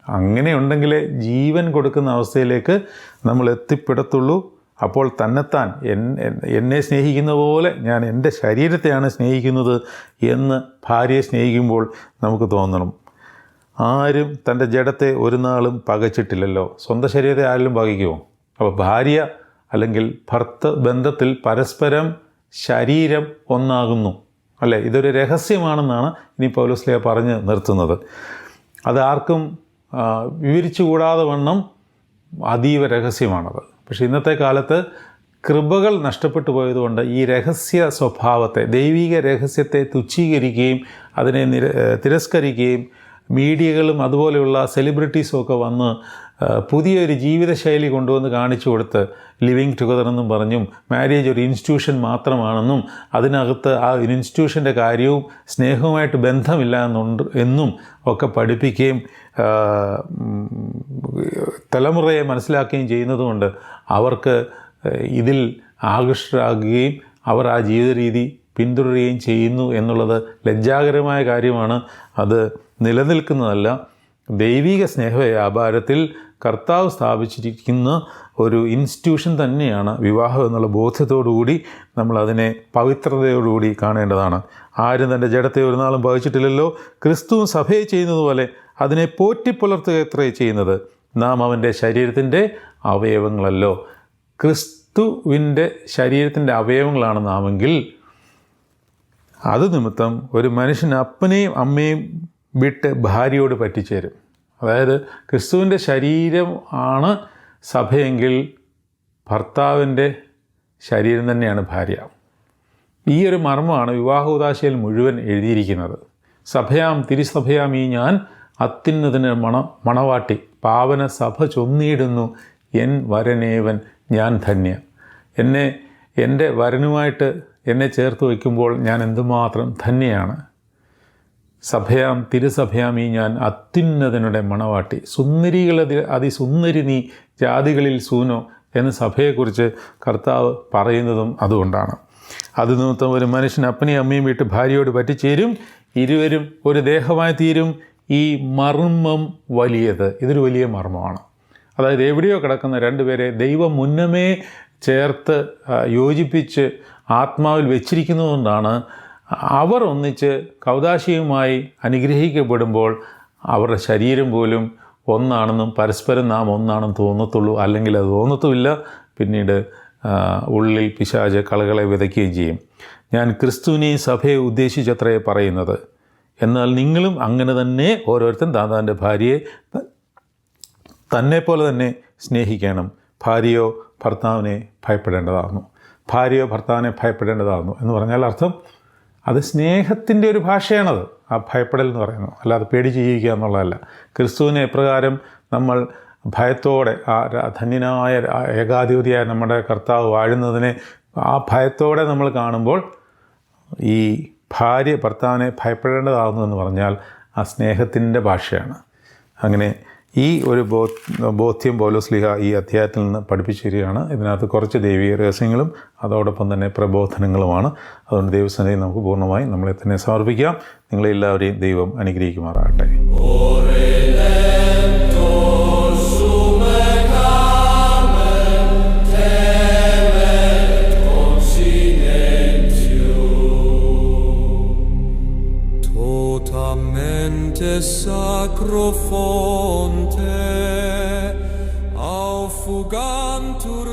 അങ്ങനെയുണ്ടെങ്കിലേ ജീവൻ കൊടുക്കുന്ന അവസ്ഥയിലേക്ക് നമ്മൾ എത്തിപ്പെടത്തുള്ളൂ. അപ്പോൾ തന്നെത്താൻ എന്നെ സ്നേഹിക്കുന്ന പോലെ ഞാൻ എൻ്റെ ശരീരത്തെയാണ് സ്നേഹിക്കുന്നത് എന്ന് ഭാര്യയെ സ്നേഹിക്കുമ്പോൾ നമുക്ക് തോന്നണം. ആരും തൻ്റെ ജഡത്തെ ഒരു നാളും പകച്ചിട്ടില്ലല്ലോ. സ്വന്തം ശരീരത്തെ ആരെങ്കിലും പകയ്ക്കുമോ? അപ്പോൾ ഭാര്യ അല്ലെങ്കിൽ ഭർത്തൃ ബന്ധത്തിൽ പരസ്പരം ശരീരം ഒന്നാകുന്നു, അല്ലേ? ഇതൊരു രഹസ്യമാണെന്നാണ് ഇനി പൗലോസ്ലീഹ പറഞ്ഞ് നിർത്തുന്നത്. അത് ആർക്കും വിവരിച്ചുകൂടാതെ വണ്ണം അതീവ രഹസ്യമാണത്. പക്ഷേ ഇന്നത്തെ കാലത്ത് കൃപകൾ നഷ്ടപ്പെട്ടു പോയതുകൊണ്ട് ഈ രഹസ്യ സ്വഭാവത്തെ, ദൈവിക രഹസ്യത്തെ തുച്ഛീകരിക്കുകയും അതിനെ തിരസ്കരിക്കുകയും മീഡിയകളും അതുപോലെയുള്ള സെലിബ്രിറ്റീസും ഒക്കെ വന്ന് പുതിയൊരു ജീവിതശൈലി കൊണ്ടുവന്ന് കാണിച്ചു കൊടുത്ത് ലിവിങ് ടുഗദർ എന്നും പറഞ്ഞും മാരേജ് ഒരു ഇൻസ്റ്റിറ്റ്യൂഷൻ മാത്രമാണെന്നും അതിനകത്ത് ആ ഇൻസ്റ്റിറ്റ്യൂഷൻ്റെ കാര്യവും സ്നേഹവുമായിട്ട് ബന്ധമില്ല എന്നും ഒക്കെ പഠിപ്പിക്കുകയും തലമുറയെ മനസ്സിലാക്കുകയും ചെയ്യുന്നതുകൊണ്ട് അവർക്ക് ഇതിൽ ആകൃഷ്ടരാകുകയും അവർ ആ ജീവിത രീതി പിന്തുടരുകയും ചെയ്യുന്നു എന്നുള്ളത് ലജ്ജാകരമായ കാര്യമാണ്. അത് നിലനിൽക്കുന്നതല്ല. ദൈവിക സ്നേഹവ്യാപാരത്തിൽ കർത്താവ് സ്ഥാപിച്ചിരിക്കുന്ന ഒരു ഇൻസ്റ്റിറ്റ്യൂഷൻ തന്നെയാണ് വിവാഹം എന്നുള്ള ബോധ്യത്തോടുകൂടി നമ്മളതിനെ പവിത്രതയോടുകൂടി കാണേണ്ടതാണ്. ആരും തൻ്റെ ജഡത്തെ ഒരു നാളും പകച്ചിട്ടില്ലല്ലോ. ക്രിസ്തുവും സഭയെ ചെയ്യുന്നത് പോലെ അതിനെ പോറ്റിപ്പുലർത്തുക എത്രയേ ചെയ്യുന്നത്. നാം അവൻ്റെ ശരീരത്തിൻ്റെ അവയവങ്ങളല്ലോ. ക്രിസ്തുവിൻ്റെ ശരീരത്തിൻ്റെ അവയവങ്ങളാണ് നാമെങ്കിൽ അത് നിമിത്തം ഒരു മനുഷ്യൻ അപ്പനെയും അമ്മയും വിട്ട് ഭാര്യയോട് പറ്റിച്ചേരും. അതായത് ക്രിസ്തുവിൻ്റെ ശരീരം ആണ് സഭയെങ്കിൽ ഭർത്താവിൻ്റെ ശരീരം തന്നെയാണ് ഭാര്യ. ഈ ഒരു മർമ്മമാണ് വിവാഹോദാശയിൽ മുഴുവൻ എഴുതിയിരിക്കുന്നത്. സഭയാം തിരുസഭയാം ഈ ഞാൻ അത്യുന്നതിന് മണവാട്ടി പാവന സഭ ചൊന്നിയിടുന്നു എൻ വരനേവൻ ഞാൻ ധന്യ. എൻ്റെ വരനുമായിട്ട് എന്നെ ചേർത്ത് വയ്ക്കുമ്പോൾ ഞാൻ എന്തുമാത്രം ധന്യയാണ്. സഭയാം തിരുസഭയാം ഈ ഞാൻ അത്യുന്നതനുടെ മണവാട്ടി സുന്ദരികളതിൽ അതിസുന്ദരി നീ ജാതികളിൽ സൂനോ എന്ന് സഭയെക്കുറിച്ച് കർത്താവ് പറയുന്നതും അതുകൊണ്ടാണ്. അത് നിമിത്തം ഒരു മനുഷ്യൻ അപ്പനെയും അമ്മയും വിട്ട് ഭാര്യയോട് പറ്റിച്ചേരും, ഇരുവരും ഒരു ദേഹമായി തീരും. ഈ മർമ്മം വലിയത്. ഇതൊരു വലിയ മർമ്മമാണ്. അതായത് എവിടെയോ കിടക്കുന്ന രണ്ടുപേരെ ദൈവം മുന്നമേ ചേർത്ത് യോജിപ്പിച്ച് ആത്മാവിൽ വെച്ചിരിക്കുന്നതുകൊണ്ടാണ് അവർ ഒന്നിച്ച് കൗദാശികമായി അനുഗ്രഹിക്കപ്പെടുമ്പോൾ അവരുടെ ശരീരം പോലും ഒന്നാണെന്നും പരസ്പരം നാം ഒന്നാണെന്ന് തോന്നത്തുള്ളൂ, അല്ലെങ്കിൽ അത് തോന്നത്തുമില്ല. പിന്നീട് ഉള്ളിൽ പിശാച് കളകളെ വിതയ്ക്കുകയും ചെയ്യും. ഞാൻ ക്രിസ്തുവിനെയും സഭയെ ഉദ്ദേശിച്ചത്രേ പറയുന്നത്. എന്നാൽ നിങ്ങളും അങ്ങനെ തന്നെ ഓരോരുത്തരും താൻ്റെ ഭാര്യയെ തന്നെപ്പോലെ തന്നെ സ്നേഹിക്കണം. ഭാര്യയോ ഭർത്താവിനെ ഭയപ്പെടേണ്ടതാകുന്നു. ഭാര്യയോ ഭർത്താവിനെ ഭയപ്പെടേണ്ടതാകുന്നു എന്ന് പറഞ്ഞാൽ അർത്ഥം അത് സ്നേഹത്തിൻ്റെ ഒരു ഭാഷയാണത്, ആ ഭയപ്പെടൽ എന്ന് പറയുന്നത്. അല്ലാതെ പേടിച്ച് ജീവിക്കുക എന്നുള്ളതല്ല. ക്രിസ്തുവിനെ എപ്രകാരം നമ്മൾ ഭയത്തോടെ, ആ ധന്യനായ ഏകാധിപതിയായ നമ്മുടെ കർത്താവ് വാഴുന്നതിനെ ആ ഭയത്തോടെ നമ്മൾ കാണുമ്പോൾ ഈ ഭാര്യ ഭർത്താവിനെ ഭയപ്പെടേണ്ടതാകുന്നു എന്ന് പറഞ്ഞാൽ ആ സ്നേഹത്തിൻ്റെ ഭാഷയാണ്. അങ്ങനെ ഈ ഒരു ബോധ്യം പൗലോസ്ലീഹ ഈ അധ്യായത്തിൽ നിന്ന് പഠിപ്പിച്ചു തരികയാണ്. ഇതിനകത്ത് കുറച്ച് ദൈവീയ രഹസ്യങ്ങളും അതോടൊപ്പം തന്നെ പ്രബോധനങ്ങളുമാണ്. അതുകൊണ്ട് ദൈവസന്നിധിയിൽ നമുക്ക് പൂർണ്ണമായും നമ്മളെ തന്നെ സമർപ്പിക്കാം. നിങ്ങളെല്ലാവരെയും ദൈവം അനുഗ്രഹിക്കുമാറാകട്ടെ. Sacro fonte, auffugantur